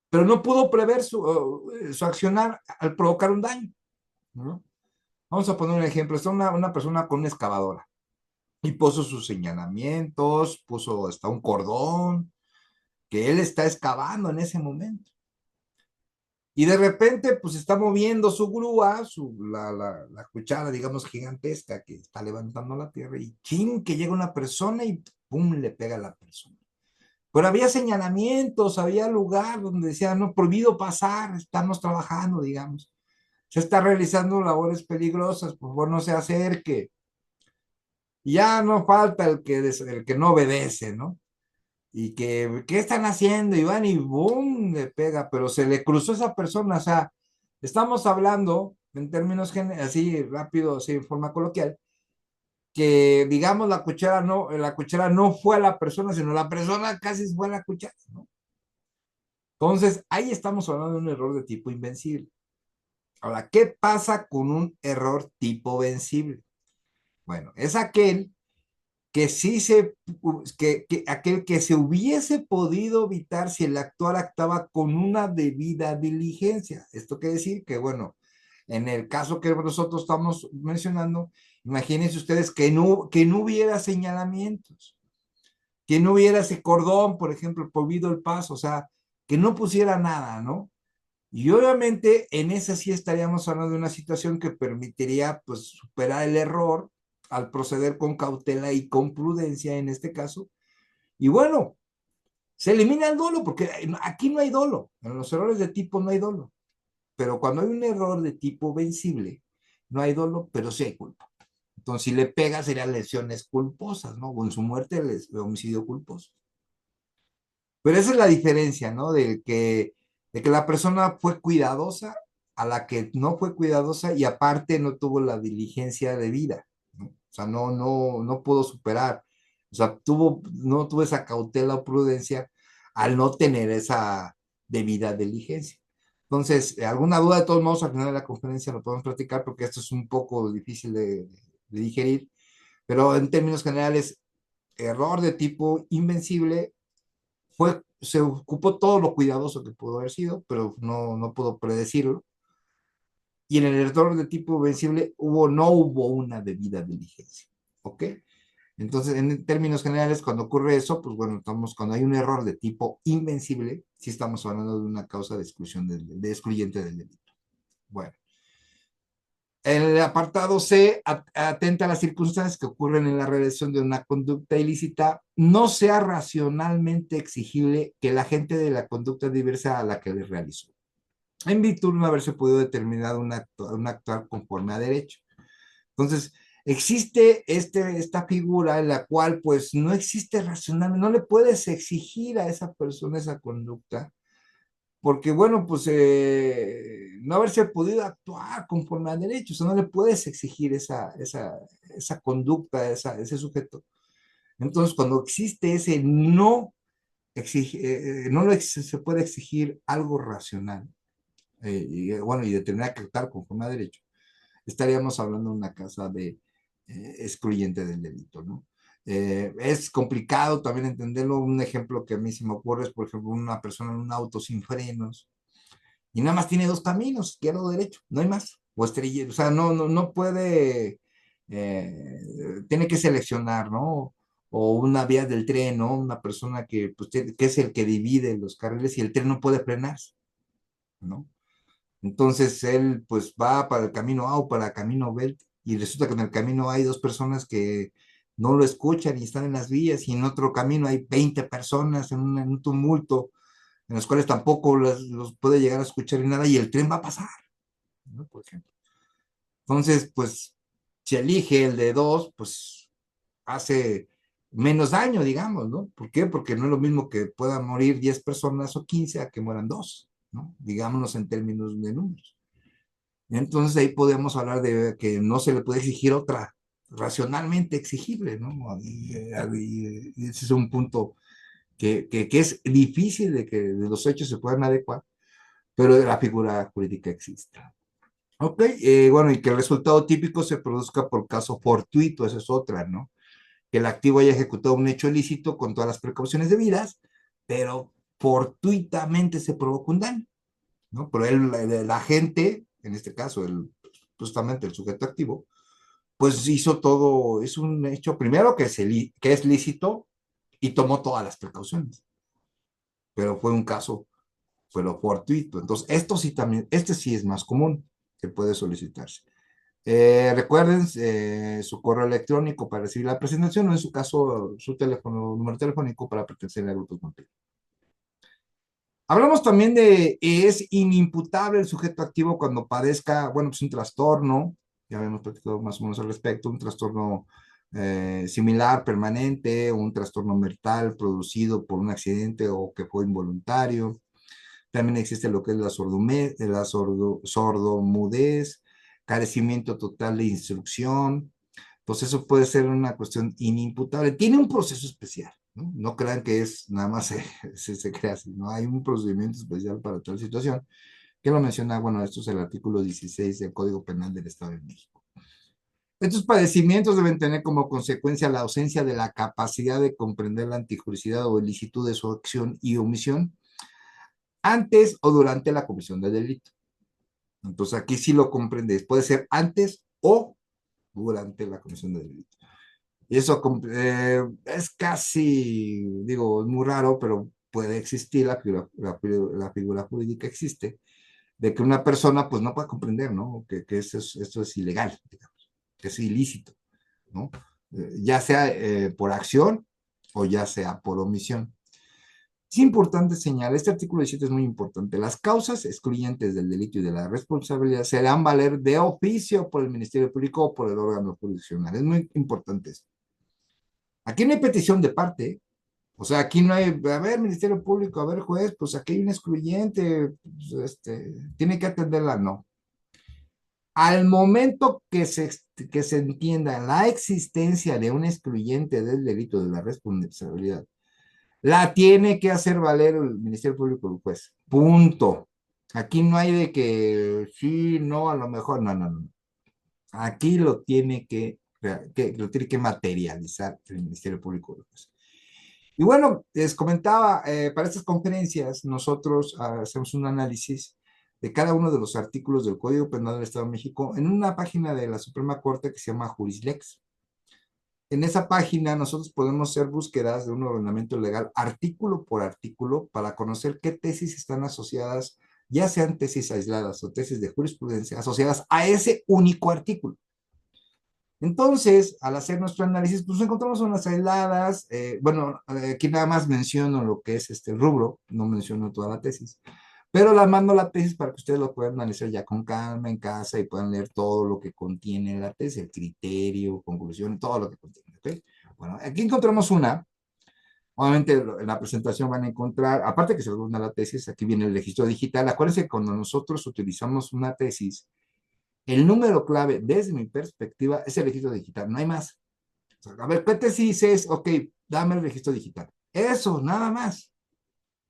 pero no pudo prever su accionar al provocar un daño, ¿no? Vamos a poner un ejemplo. Está una persona con una excavadora y puso sus señalamientos, puso hasta un cordón que él está excavando en ese momento. Y de repente, pues está moviendo su grúa, la cuchara, digamos, gigantesca que está levantando la tierra, y chin, que llega una persona y pum, le pega a la persona. Pero había señalamientos, había lugar donde decía, no, prohibido pasar, estamos trabajando, digamos. Se está realizando labores peligrosas, por favor, no se acerque. Y ya no falta el que no obedece, ¿no? Y que, ¿qué están haciendo? Y van y boom, le pega, pero se le cruzó esa persona. O sea, estamos hablando en términos así rápido, así en forma coloquial, que digamos la cuchara no fue a la persona, sino la persona casi fue a la cuchara, ¿no? Entonces, ahí estamos hablando de un error de tipo invencible. Ahora, ¿qué pasa con un error tipo vencible? Bueno, es aquel que sí aquel que se hubiese podido evitar si el actual actuaba con una debida diligencia. Esto quiere decir que, bueno, en el caso que nosotros estamos mencionando, imagínense ustedes que no hubiera señalamientos, que no hubiera ese cordón, por ejemplo, prohibido el paso, o sea, que no pusiera nada, ¿no? Y obviamente en esa sí estaríamos hablando de una situación que permitiría pues superar el error al proceder con cautela y con prudencia en este caso. Y bueno, se elimina el dolo porque aquí no hay dolo. En los errores de tipo no hay dolo. Pero cuando hay un error de tipo vencible, no hay dolo, pero sí hay culpa. Entonces, si le pega, serían lesiones culposas, ¿no? O en su muerte, el homicidio culposo. Pero esa es la diferencia, ¿no? De que la persona fue cuidadosa a la que no fue cuidadosa y aparte no tuvo la diligencia debida, ¿no? O sea, no pudo superar. O sea, no tuvo esa cautela o prudencia al no tener esa debida diligencia. Entonces, alguna duda de todos modos al final de la conferencia lo podemos platicar porque esto es un poco difícil de digerir, pero en términos generales, error de tipo invencible se ocupó todo lo cuidadoso que pudo haber sido, pero no pudo predecirlo. Y en el error de tipo vencible no hubo una debida diligencia. ¿Ok? Entonces, en términos generales, cuando ocurre eso, pues bueno, cuando hay un error de tipo invencible, sí estamos hablando de una causa de exclusión, de excluyente del delito. Bueno, el apartado C atenta a las circunstancias que ocurren en la realización de una conducta ilícita, no sea racionalmente exigible que la gente de la conducta diversa a la que le realizó, en virtud de no haberse podido determinar un actuar conforme a derecho. Entonces, existe esta figura en la cual pues no existe racionalmente, no le puedes exigir a esa persona esa conducta porque bueno, pues no haberse podido actuar conforme al derecho, o sea, no le puedes exigir esa conducta, ese sujeto. Entonces, cuando existe ese se puede exigir algo racional, bueno, y determinar que actuar conforme al derecho, estaríamos hablando de una causa de excluyente del delito, ¿no? Es complicado también entenderlo. Un ejemplo que a mí se me ocurre es, por ejemplo, una persona en un auto sin frenos y nada más tiene dos caminos, izquierdo o derecho, no hay más. O estrella, o sea, no puede, tiene que seleccionar, ¿no? O una vía del tren, ¿no? Una persona pues, que es el que divide los carriles y el tren no puede frenarse, ¿no? Entonces él pues va para el camino A o para el camino B y resulta que en el camino A hay dos personas que no lo escuchan y están en las vías y en otro camino hay 20 personas en un tumulto en los cuales tampoco los puede llegar a escuchar ni nada, y el tren va a pasar, ¿no? Por ejemplo. Entonces, pues, si elige el de dos, pues hace menos daño, digamos, ¿no? ¿Por qué? Porque no es lo mismo que puedan morir 10 personas o 15 a que mueran dos, ¿no? Digámonos en términos de números. Entonces ahí podemos hablar de que no se le puede exigir otra racionalmente exigible, ¿no? Y ese es un punto que es difícil de que de los hechos se puedan adecuar, pero la figura jurídica existe. Ok, bueno, y que el resultado típico se produzca por caso fortuito, esa es otra, ¿no? Que el activo haya ejecutado un hecho ilícito con todas las precauciones debidas, pero fortuitamente se provoca un daño, ¿no? Pero el agente, en este caso, justamente el sujeto activo, pues hizo todo, es un hecho primero que es lícito y tomó todas las precauciones, pero fue un caso, pero fortuito. Entonces, esto sí también, este sí es más común que puede solicitarse. Recuerden su correo electrónico para recibir la presentación o en su caso su teléfono, número telefónico para pertenecer al grupo contigo. Hablamos también de es inimputable el sujeto activo cuando padezca, bueno, pues un trastorno, ya habíamos platicado más o menos al respecto, un trastorno similar, permanente, un trastorno mental producido por un accidente o que fue involuntario. También existe lo que es la sordomudez, carecimiento total de instrucción, pues eso puede ser una cuestión inimputable. Tiene un proceso especial, ¿no? No crean que es nada más se crea así, ¿no? Hay un procedimiento especial para tal situación, que lo menciona, bueno, esto es el artículo 16 del Código Penal del Estado de México. Estos padecimientos deben tener como consecuencia la ausencia de la capacidad de comprender la antijuricidad o ilicitud de su acción y omisión antes o durante la comisión del delito. Entonces aquí sí lo comprendes, puede ser antes o durante la comisión del delito. Y eso es casi, digo, es muy raro, pero puede existir, la figura jurídica existe, de que una persona pues no pueda comprender, ¿no? Que esto es ilegal, digamos, que es ilícito, ¿no? Ya sea por acción o ya sea por omisión. Es importante señalar, este artículo 17 es muy importante, las causas excluyentes del delito y de la responsabilidad se harán valer de oficio por el Ministerio Público o por el órgano jurisdiccional. Es muy importante esto. Aquí no hay petición de parte, o sea, aquí no hay, a ver, Ministerio Público, a ver, juez, pues aquí hay un excluyente, pues, tiene que atenderla, no. Al momento que se entienda la existencia de un excluyente del delito de la responsabilidad, la tiene que hacer valer el Ministerio Público o el juez. Punto. Aquí no hay de que sí, no, a lo mejor, no, no, no. Aquí lo tiene que materializar el Ministerio Público o el juez. Y bueno, les comentaba, para estas conferencias nosotros hacemos un análisis de cada uno de los artículos del Código Penal del Estado de México en una página de la Suprema Corte que se llama Jurislex. En esa página nosotros podemos hacer búsquedas de un ordenamiento legal artículo por artículo para conocer qué tesis están asociadas, ya sean tesis aisladas o tesis de jurisprudencia asociadas a ese único artículo. Entonces, al hacer nuestro análisis, pues encontramos unas aisladas, bueno, aquí nada más menciono lo que es este rubro, no menciono toda la tesis, pero la mando la tesis para que ustedes lo puedan analizar ya con calma en casa y puedan leer todo lo que contiene la tesis, el criterio, conclusión, todo lo que contiene, ¿ok? Bueno, aquí encontramos una, obviamente en la presentación van a encontrar, aparte que se les la tesis, aquí viene el registro digital. Acuérdense que cuando nosotros utilizamos una tesis, el número clave, desde mi perspectiva, es el registro digital, no hay más. O sea, a ver, ¿qué tesis es? Ok, dame el registro digital. Eso, nada más,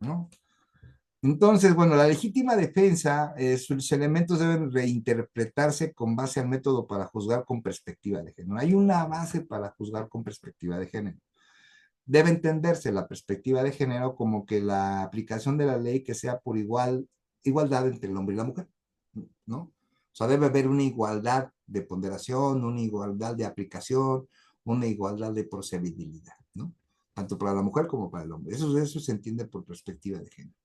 ¿no? Entonces, bueno, la legítima defensa, sus elementos deben reinterpretarse con base al método para juzgar con perspectiva de género. Hay una base para juzgar con perspectiva de género. Debe entenderse la perspectiva de género como que la aplicación de la ley que sea por igualdad entre el hombre y la mujer, ¿no? O sea, debe haber una igualdad de ponderación, una igualdad de aplicación, una igualdad de procedibilidad, ¿no? Tanto para la mujer como para el hombre. Eso se entiende por perspectiva de género.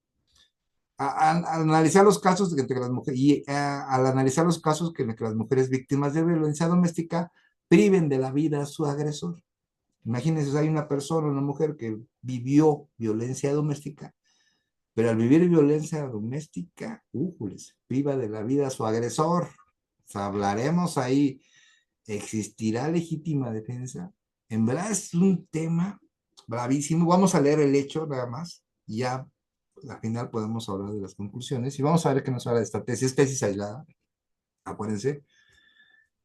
Al analizar los casos de entre las mujeres y al analizar los casos que las mujeres víctimas de violencia doméstica priven de la vida a su agresor. Imagínense, hay una persona, una mujer que vivió violencia doméstica, pero al vivir violencia doméstica, priva de la vida a su agresor. O sea, hablaremos ahí, ¿existirá legítima defensa? En verdad es un tema bravísimo. Vamos a leer el hecho nada más, y ya al final podemos hablar de las conclusiones y vamos a ver qué nos habla de esta tesis. Es tesis aislada, acuérdense,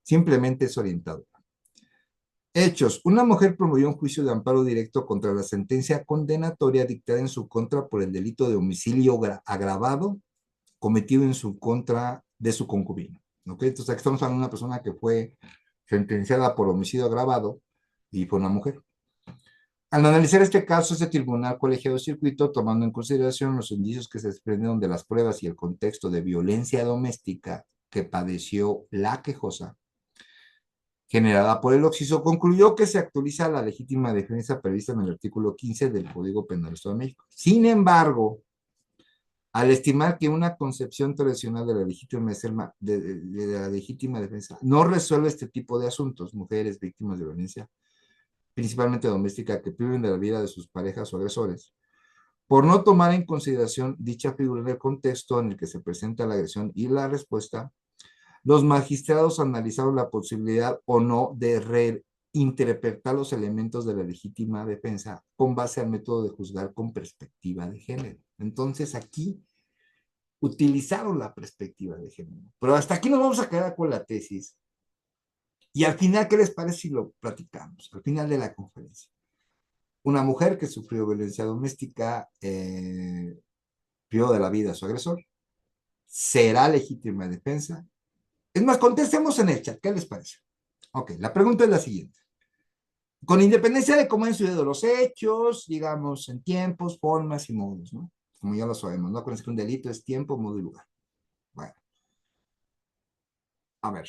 simplemente es orientado. Hechos. Una mujer promovió un juicio de amparo directo contra la sentencia condenatoria dictada en su contra por el delito de homicidio agravado cometido en su contra de su concubino. ¿Ok? Entonces aquí estamos hablando de una persona que fue sentenciada por homicidio agravado y fue una mujer. Al analizar este caso, este tribunal colegiado de circuito, tomando en consideración los indicios que se desprendieron de las pruebas y el contexto de violencia doméstica que padeció la quejosa, generada por el occiso, concluyó que se actualiza la legítima defensa prevista en el artículo 15 del Código Penal del Estado de México. Sin embargo, al estimar que una concepción tradicional de la legítima defensa no resuelve este tipo de asuntos, mujeres víctimas de violencia, principalmente doméstica, que priven de la vida de sus parejas o agresores, por no tomar en consideración dicha figura en el contexto en el que se presenta la agresión y la respuesta, los magistrados analizaron la posibilidad o no de reinterpretar los elementos de la legítima defensa con base al método de juzgar con perspectiva de género. Entonces aquí utilizaron la perspectiva de género. Pero hasta aquí nos vamos a quedar con la tesis. Y al final, ¿qué les parece si lo platicamos? Al final de la conferencia. Una mujer que sufrió violencia doméstica privó de la vida a su agresor. ¿Será legítima defensa? Es más, contestemos en el chat. ¿Qué les parece? Ok, la pregunta es la siguiente. Con independencia de cómo han sucedido los hechos, digamos, en tiempos, formas y modos, ¿no? Como ya lo sabemos, ¿no? Acuérdense que un delito es tiempo, modo y lugar. Bueno, a ver.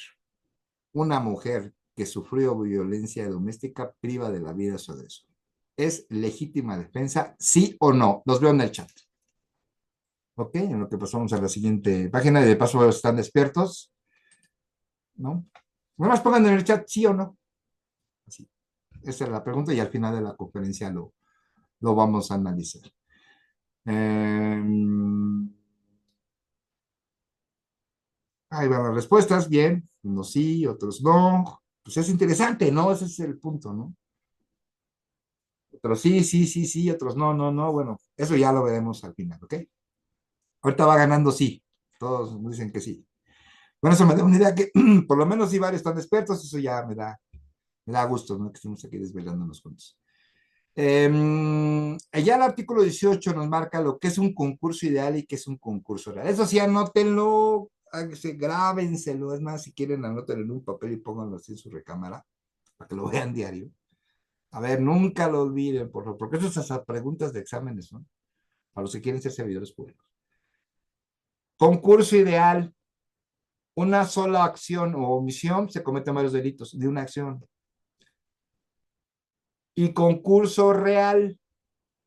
Una mujer que sufrió violencia doméstica priva de la vida a su agresor. ¿Es legítima defensa? ¿Sí o no? Los veo en el chat. Ok, en lo que pasamos a la siguiente página y de paso están despiertos, ¿no? Nada más pongan en el chat sí o no. Así. Esa es la pregunta y al final de la conferencia lo vamos a analizar. Ahí van las respuestas, bien, unos sí, otros no. Pues es interesante, ¿no? Ese es el punto, ¿no? Otros sí, sí, sí, sí, otros no, no, no. Bueno, eso ya lo veremos al final, ¿ok? Ahorita va ganando sí. Todos dicen que sí. Bueno, eso me da una idea que por lo menos sí varios están expertos, eso ya me da gusto, ¿no? Que estemos aquí desvelándonos juntos. Ya el artículo 18 nos marca lo que es un concurso ideal y qué es un concurso real. Eso sí, anótenlo, grábenselo. Es más, si quieren, anótenlo en un papel y pónganlo así en su recámara para que lo vean diario. A ver, nunca lo olviden, por favor, porque eso es hasta preguntas de exámenes, ¿no? Para los que quieren ser servidores públicos. Concurso ideal. Una sola acción o omisión se cometen varios delitos de una acción. Y concurso real,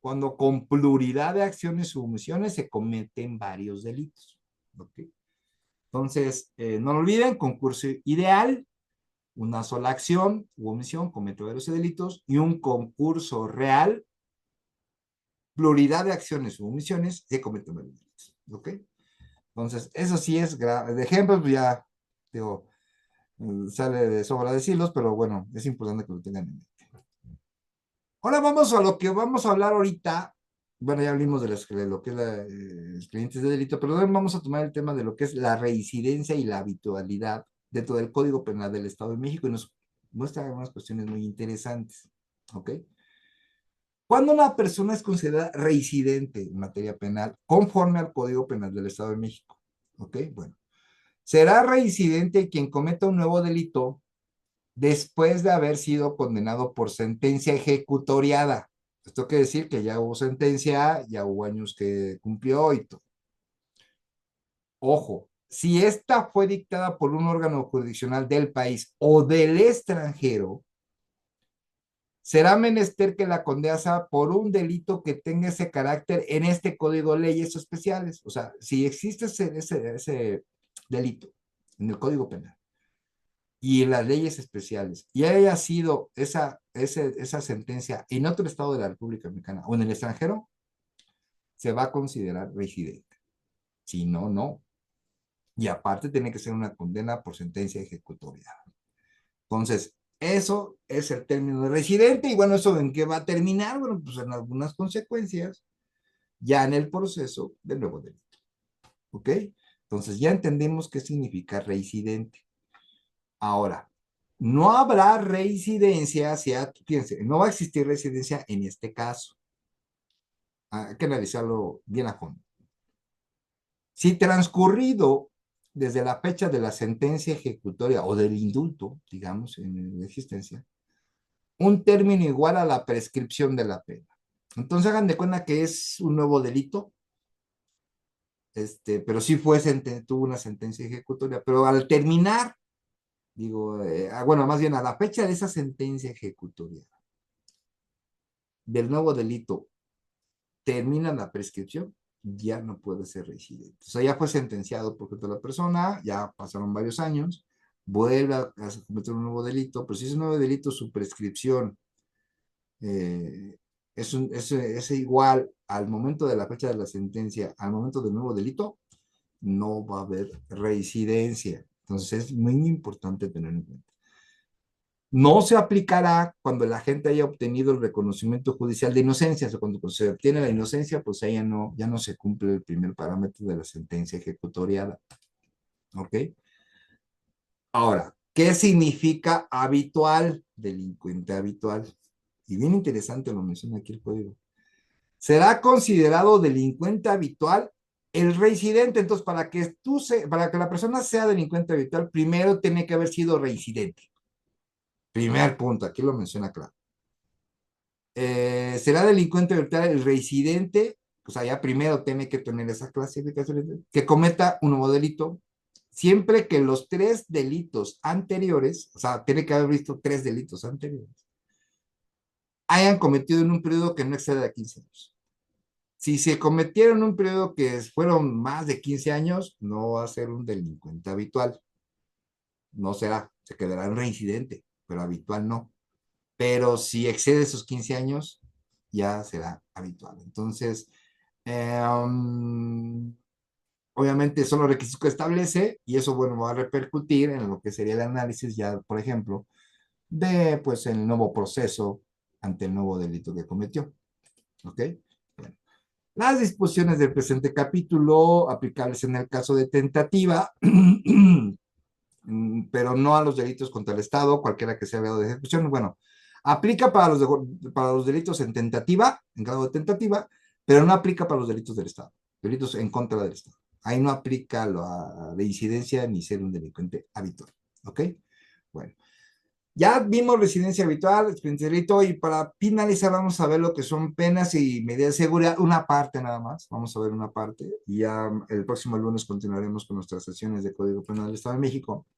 cuando con pluralidad de acciones o omisiones se cometen varios delitos. ¿Okay? Entonces, no lo olviden, concurso ideal, una sola acción u omisión comete varios delitos, y un concurso real, pluralidad de acciones u omisiones se cometen varios delitos. ¿Ok? Entonces, eso sí es de ejemplos, pues ya digo, sale de sobra decirlos, pero bueno, es importante que lo tengan en mente. Ahora vamos a lo que vamos a hablar ahorita. Bueno, ya hablamos de lo que es los clientes de delito, pero ahora vamos a tomar el tema de lo que es la reincidencia y la habitualidad dentro del Código Penal del Estado de México y nos muestra algunas cuestiones muy interesantes. ¿Ok? Cuando una persona es considerada reincidente en materia penal conforme al Código Penal del Estado de México. ¿Ok? Bueno, será reincidente quien cometa un nuevo delito después de haber sido condenado por sentencia ejecutoriada. Esto quiere decir que ya hubo sentencia, ya hubo años que cumplió y todo. Ojo, si esta fue dictada por un órgano jurisdiccional del país o del extranjero, será menester que la condena sea por un delito que tenga ese carácter en este código de leyes especiales. O sea, si existe ese delito en el Código Penal y en las leyes especiales, y haya sido esa sentencia en otro estado de la República Mexicana o en el extranjero, se va a considerar reincidente. Si no, no. Y aparte tiene que ser una condena por sentencia ejecutoria. Entonces, eso es el término de residente. Y bueno, ¿eso en qué va a terminar? Bueno, pues en algunas consecuencias, ya en el proceso del nuevo delito. ¿Ok? Entonces, ya entendemos qué significa reincidente. Ahora, no habrá reincidencia, fíjense, no va a existir reincidencia en este caso. Hay que analizarlo bien a fondo. Si transcurrido desde la fecha de la sentencia ejecutoria o del indulto, digamos, en existencia, un término igual a la prescripción de la pena. Entonces hagan de cuenta que es un nuevo delito, pero sí tuvo una sentencia ejecutoria, pero al terminar, digo, bueno, más bien a la fecha de esa sentencia ejecutoria del nuevo delito, termina la prescripción, ya no puede ser reincidente. O sea, ya fue sentenciado por contra la persona, ya pasaron varios años, vuelve a cometer un nuevo delito, pero si es un nuevo delito, su prescripción eh, es igual al momento de la fecha de la sentencia, al momento del nuevo delito, no va a haber reincidencia. Entonces es muy importante tener en cuenta. No se aplicará cuando la gente haya obtenido el reconocimiento judicial de inocencia. O sea, cuando se obtiene la inocencia, pues ahí ya no se cumple el primer parámetro de la sentencia ejecutoriada. ¿Ok? Ahora, ¿qué significa habitual? Delincuente habitual. Y bien interesante lo menciona aquí el código. Será considerado delincuente habitual el reincidente. Entonces, para que la persona sea delincuente habitual, primero tiene que haber sido reincidente. Primer punto, aquí lo menciona claro. Será delincuente habitual el reincidente, o sea, ya primero tiene que tener esa clasificación, que cometa un nuevo delito, siempre que los 3 delitos anteriores, o sea, tiene que haber visto 3 delitos anteriores, hayan cometido en un periodo que no exceda de 15 años. Si se cometieron en un periodo que fueron más de 15 años, no va a ser un delincuente habitual. No será, se quedará en reincidente, pero habitual no. Pero si excede esos 15 años, ya será habitual. Entonces, obviamente son los requisitos que establece y eso, bueno, va a repercutir en lo que sería el análisis ya, por ejemplo, de, pues, el nuevo proceso ante el nuevo delito que cometió. ¿Ok? Bueno. Las disposiciones del presente capítulo aplicables en el caso de tentativa, pero no a los delitos contra el Estado, cualquiera que sea el grado de ejecución. Bueno, aplica para los delitos en tentativa, en grado de tentativa, pero no aplica para los delitos del Estado, delitos en contra del Estado. Ahí no aplica la incidencia ni ser un delincuente habitual. ¿Ok? Bueno. Ya vimos residencia habitual, experiencia de delito, y para finalizar vamos a ver lo que son penas y medidas de seguridad, una parte nada más, vamos a ver una parte, y ya el próximo lunes continuaremos con nuestras sesiones de Código Penal del Estado de México.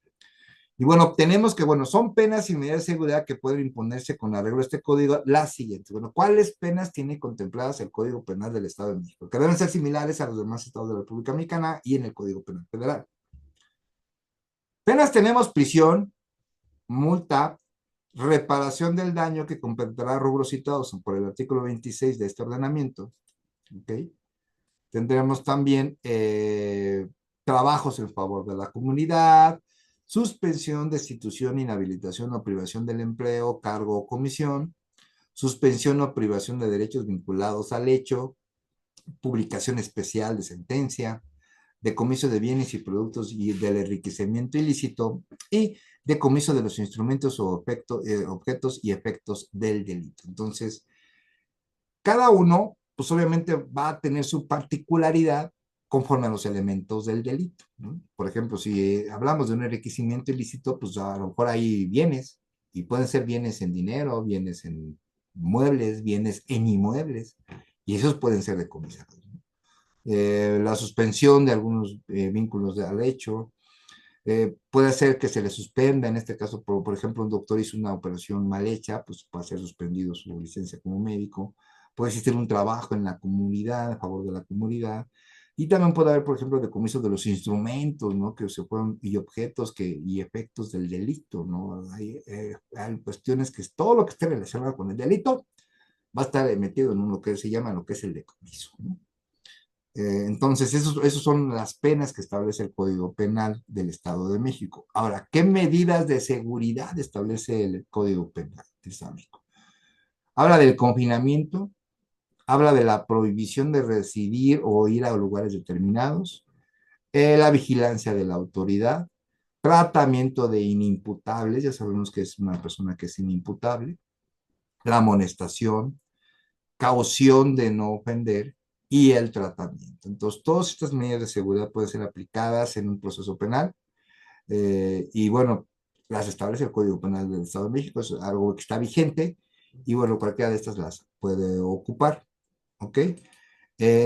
Y bueno, tenemos que, bueno, son penas y medidas de seguridad que pueden imponerse con arreglo a este código las siguientes. Bueno, ¿cuáles penas tiene contempladas el Código Penal del Estado de México? Que deben ser similares a los demás estados de la República Mexicana y en el Código Penal Federal. Penas tenemos prisión, multa, reparación del daño que completará rubros citados por el artículo 26 de este ordenamiento. ¿Okay? Tendremos también trabajos en favor de la comunidad, suspensión, destitución, inhabilitación o privación del empleo, cargo o comisión, suspensión o privación de derechos vinculados al hecho, publicación especial de sentencia, decomiso de bienes y productos y del enriquecimiento ilícito y decomiso de los instrumentos o objetos y efectos del delito. Entonces, cada uno, pues obviamente va a tener su particularidad conforme a los elementos del delito, ¿no? Por ejemplo, si hablamos de un enriquecimiento ilícito, pues a lo mejor hay bienes, y pueden ser bienes en dinero, bienes en muebles, bienes en inmuebles, y esos pueden ser decomisados. La suspensión de algunos vínculos al hecho, puede ser que se le suspenda, en este caso, por ejemplo, un doctor hizo una operación mal hecha, pues puede ser suspendido su licencia como médico, puede existir un trabajo en la comunidad, a favor de la comunidad, y también puede haber, por ejemplo, decomiso de los instrumentos, ¿no? Que se pueden, y objetos y efectos del delito, ¿no? Hay cuestiones que es todo lo que esté relacionado con el delito va a estar metido en lo que se llama lo que es el decomiso, ¿no? Entonces, esos son las penas que establece el Código Penal del Estado de México. Ahora, ¿qué medidas de seguridad establece el Código Penal del Estado de México? Habla del confinamiento, habla de la prohibición de residir o ir a lugares determinados, la vigilancia de la autoridad, tratamiento de inimputables, ya sabemos que es una persona que es inimputable, la amonestación, caución de no ofender y el tratamiento. Entonces, todas estas medidas de seguridad pueden ser aplicadas en un proceso penal y bueno, las establece el Código Penal del Estado de México, es algo que está vigente y bueno, cualquiera de estas las puede ocupar, ¿ok?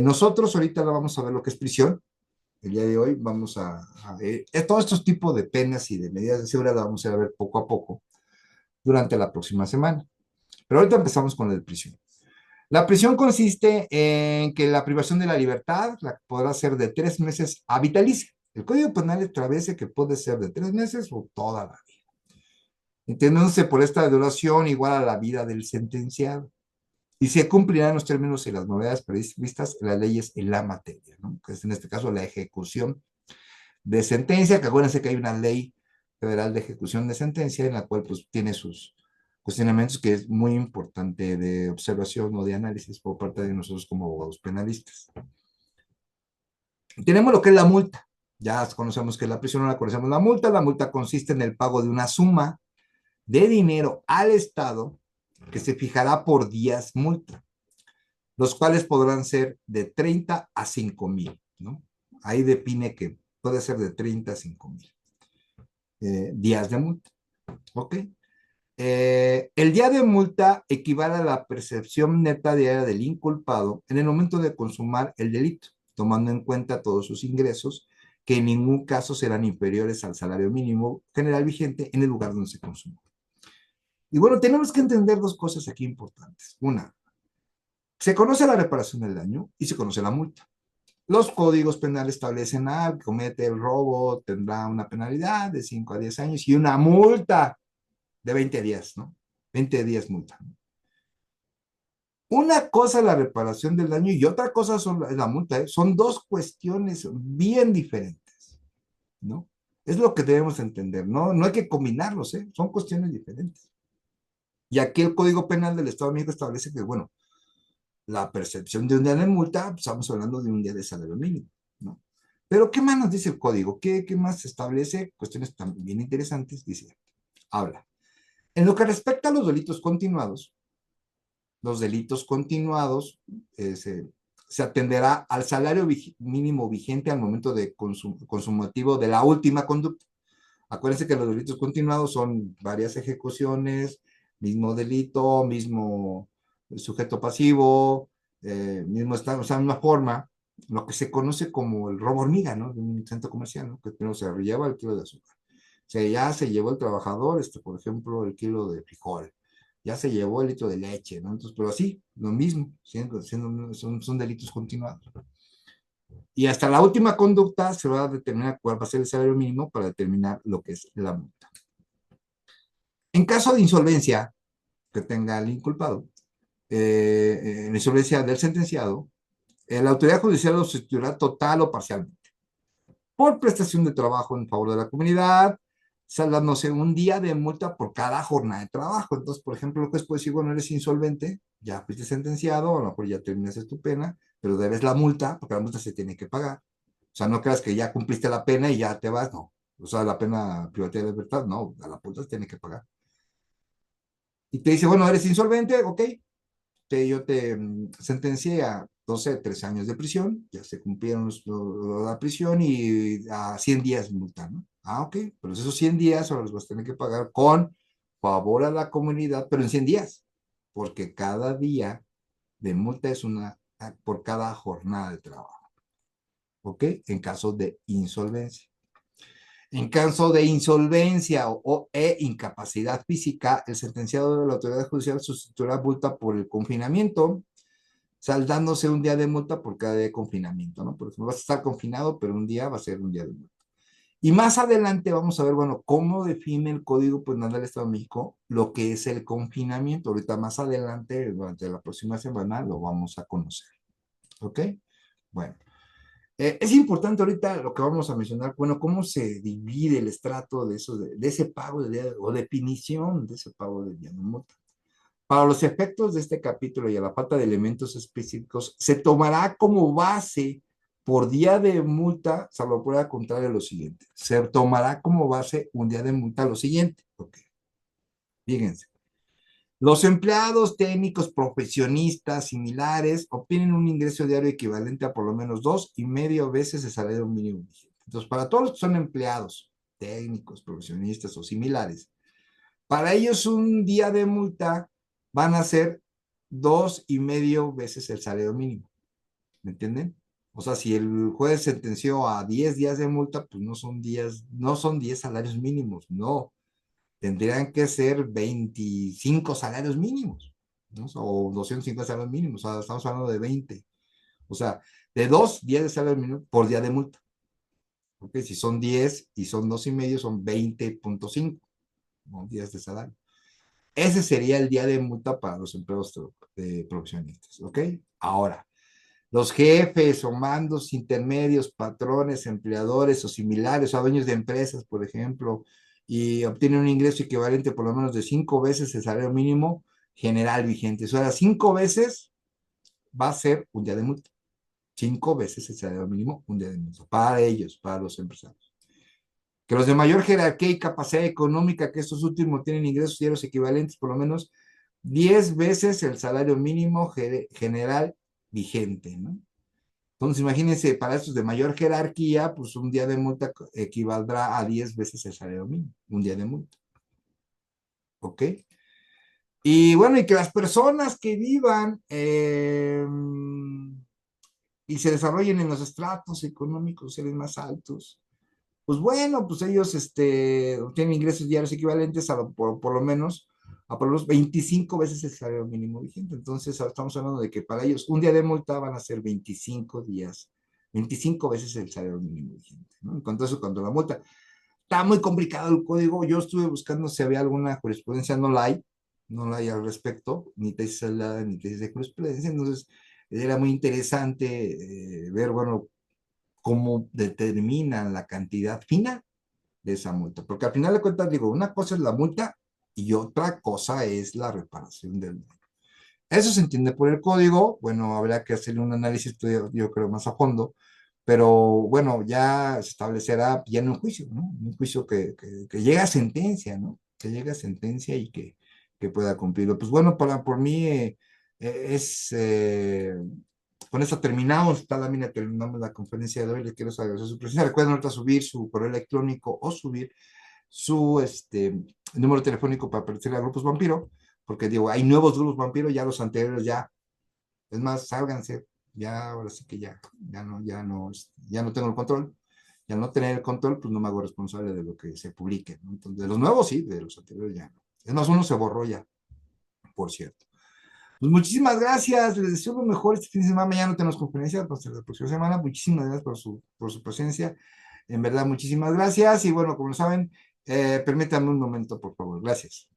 Nosotros ahorita vamos a ver lo que es prisión. El día de hoy vamos a ver todos estos tipos de penas y de medidas de seguridad, vamos a ir a ver poco a poco durante la próxima semana. Pero ahorita empezamos con la de prisión. La prisión consiste en que la privación de la libertad la podrá ser de 3 meses a vitalicia. El Código Penal establece que puede ser de 3 meses o toda la vida, entendiéndose por esta duración igual a la vida del sentenciado. Y se cumplirán los términos y las novedades previstas en las leyes en la materia, ¿no? Que es en este caso la ejecución de sentencia, que acuérdense que hay una ley federal de ejecución de sentencia en la cual pues tiene sus cuestionamientos que es muy importante de observación o de análisis por parte de nosotros como abogados penalistas. Tenemos lo que es la multa. Ya conocemos que la prisión, ahora conocemos la multa. La multa consiste en el pago de una suma de dinero al Estado que se fijará por días multa, los cuales podrán ser de 30 a 5,000, ¿no? Ahí define que puede ser de 30 a 5,000 días de multa, ¿ok? El día de multa equivale a la percepción neta diaria del inculpado en el momento de consumar el delito, tomando en cuenta todos sus ingresos, que en ningún caso serán inferiores al salario mínimo general vigente en el lugar donde se consumó. Y bueno, tenemos que entender dos cosas aquí importantes. Una, se conoce la reparación del daño y se conoce la multa. Los códigos penales establecen que comete el robo, tendrá una penalidad de 5 a 10 años y una multa de 20 días, ¿no? 20 días multa. Una cosa es la reparación del daño y otra cosa son la multa, ¿eh? Son dos cuestiones bien diferentes, ¿no? Es lo que debemos entender, ¿no? No hay que combinarlos, ¿eh? Son cuestiones diferentes. Y aquí el Código Penal del Estado de México establece que, bueno, la percepción de un día de multa, pues estamos hablando de un día de salario mínimo, ¿no? Pero, ¿qué más nos dice el código? ¿Qué más establece? Cuestiones también interesantes, dice, habla. En lo que respecta a los delitos continuados se atenderá al salario mínimo vigente al momento de consumativo de la última conducta. Acuérdense que los delitos continuados son varias ejecuciones, mismo delito, mismo sujeto pasivo, mismo estado, o sea, misma forma, lo que se conoce como el robo hormiga, ¿no? De un centro comercial, ¿no? Que primero se lleva el kilo de azúcar. O sea, ya se llevó el trabajador, por ejemplo, el kilo de frijol, ya se llevó el litro de leche, ¿no? Entonces, pero así, lo mismo, son delitos continuados. Y hasta la última conducta se va a determinar cuál va a ser el salario mínimo para determinar lo que es la multa. En caso de insolvencia que tenga el inculpado, en insolvencia del sentenciado, la autoridad judicial lo sustituirá total o parcialmente por prestación de trabajo en favor de la comunidad, saldándose un día de multa por cada jornada de trabajo. Entonces, por ejemplo, lo que es decir, bueno, eres insolvente, ya fuiste sentenciado, a lo mejor ya terminaste tu pena, pero debes la multa, porque la multa se tiene que pagar. O sea, no creas que ya cumpliste la pena y ya te vas, no. O sea, la pena privativa de libertad, no, a la multa se tiene que pagar. Y te dice, bueno, eres insolvente, ok, yo te sentencié a 12, 13 años de prisión, ya se cumplieron la prisión y a 100 días de multa, ¿no? Ah, ok, pero esos 100 días ahora los vas a tener que pagar con favor a la comunidad, pero en 100 días, porque cada día de multa es por cada jornada de trabajo, ¿ok? En caso de insolvencia. En caso de insolvencia o incapacidad física, el sentenciado de la autoridad judicial sustituirá multa por el confinamiento, saldándose un día de multa por cada día de confinamiento, ¿no? Por ejemplo, vas a estar confinado, pero un día va a ser un día de multa. Y más adelante vamos a ver, bueno, cómo define el Código Penal del Estado de México lo que es el confinamiento. Ahorita más adelante, durante la próxima semana, lo vamos a conocer. ¿Ok? Bueno. Es importante ahorita lo que vamos a mencionar, bueno, cómo se divide el estrato de, eso, de ese pago o definición de ese pago de día de multa. Para los efectos de este capítulo y a la falta de elementos específicos, se tomará como base por día de multa, salvo prueba contraria, lo siguiente. Se tomará como base un día de multa lo siguiente. Ok, fíjense. Los empleados técnicos, profesionistas similares obtienen un ingreso diario equivalente a por lo menos 2,5 veces el salario mínimo vigente. Entonces, para todos los que son empleados técnicos, profesionistas o similares, para ellos un día de multa van a ser 2,5 veces el salario mínimo. ¿Me entienden? O sea, si el juez sentenció a 10 días de multa, pues no son 10 salarios mínimos, no, tendrían que ser 25 salarios mínimos, ¿no? O 250 salarios mínimos, o sea, estamos hablando de 20. O sea, de 2 días de salario mínimo por día de multa. Porque si son 10 y son 2,5, son 20,5, ¿no? Días de salario. Ese sería el día de multa para los empleados profesionistas, ¿ok? Ahora, los jefes o mandos intermedios, patrones, empleadores o similares, o dueños de empresas, por ejemplo, y obtienen un ingreso equivalente por lo menos de 5 veces el salario mínimo general vigente. O sea, 5 veces va a ser un día de multa. 5 veces el salario mínimo, un día de multa. Para ellos, para los empresarios. Que los de mayor jerarquía y capacidad económica que estos últimos tienen ingresos diarios equivalentes por lo menos 10 veces el salario mínimo general vigente, ¿no? Entonces, imagínense, para estos de mayor jerarquía, pues un día de multa equivaldrá a 10 veces el salario mínimo, un día de multa, ¿ok? Y bueno, y que las personas que vivan y se desarrollen en los estratos económicos sociales más altos, pues bueno, pues ellos obtienen ingresos diarios equivalentes a por lo menos a por los 25 veces el salario mínimo vigente. Entonces, estamos hablando de que para ellos un día de multa van a ser 25 días, 25 veces el salario mínimo vigente, ¿no? En cuanto a eso, cuando la multa, está muy complicado el código. Yo estuve buscando si había alguna jurisprudencia, no la hay al respecto, ni tesis aislada, ni tesis de jurisprudencia. Entonces, era muy interesante ver, bueno, cómo determinan la cantidad final de esa multa. Porque al final de cuentas, digo, una cosa es la multa y otra cosa es la reparación del daño. Eso se entiende por el código. Bueno, habría que hacerle un análisis, yo creo, más a fondo. Pero bueno, ya se establecerá ya en un juicio, ¿no? Un juicio que llegue a sentencia, ¿no? Que llegue a sentencia y que pueda cumplirlo. Pues bueno, por mí es con eso terminamos, esta lámina terminamos la conferencia de hoy. Les quiero agradecer su presencia. Recuerden ahorita subir su correo electrónico o subir su número telefónico para pertenecer a grupos vampiro, porque digo, hay nuevos grupos vampiro, ya los anteriores ya, es más, sálganse, ya ahora sí que ya no tengo el control. Y al no tener el control, pues no me hago responsable de lo que se publique, ¿no? Entonces, de los nuevos sí, de los anteriores ya no. Es más, uno se borró ya, por cierto. Pues muchísimas gracias, les deseo lo mejor este fin de semana. Mañana no tenemos conferencia, pues la próxima semana. Muchísimas gracias por su presencia. En verdad, muchísimas gracias. Y bueno, como saben, permítanme un momento, por favor. Gracias.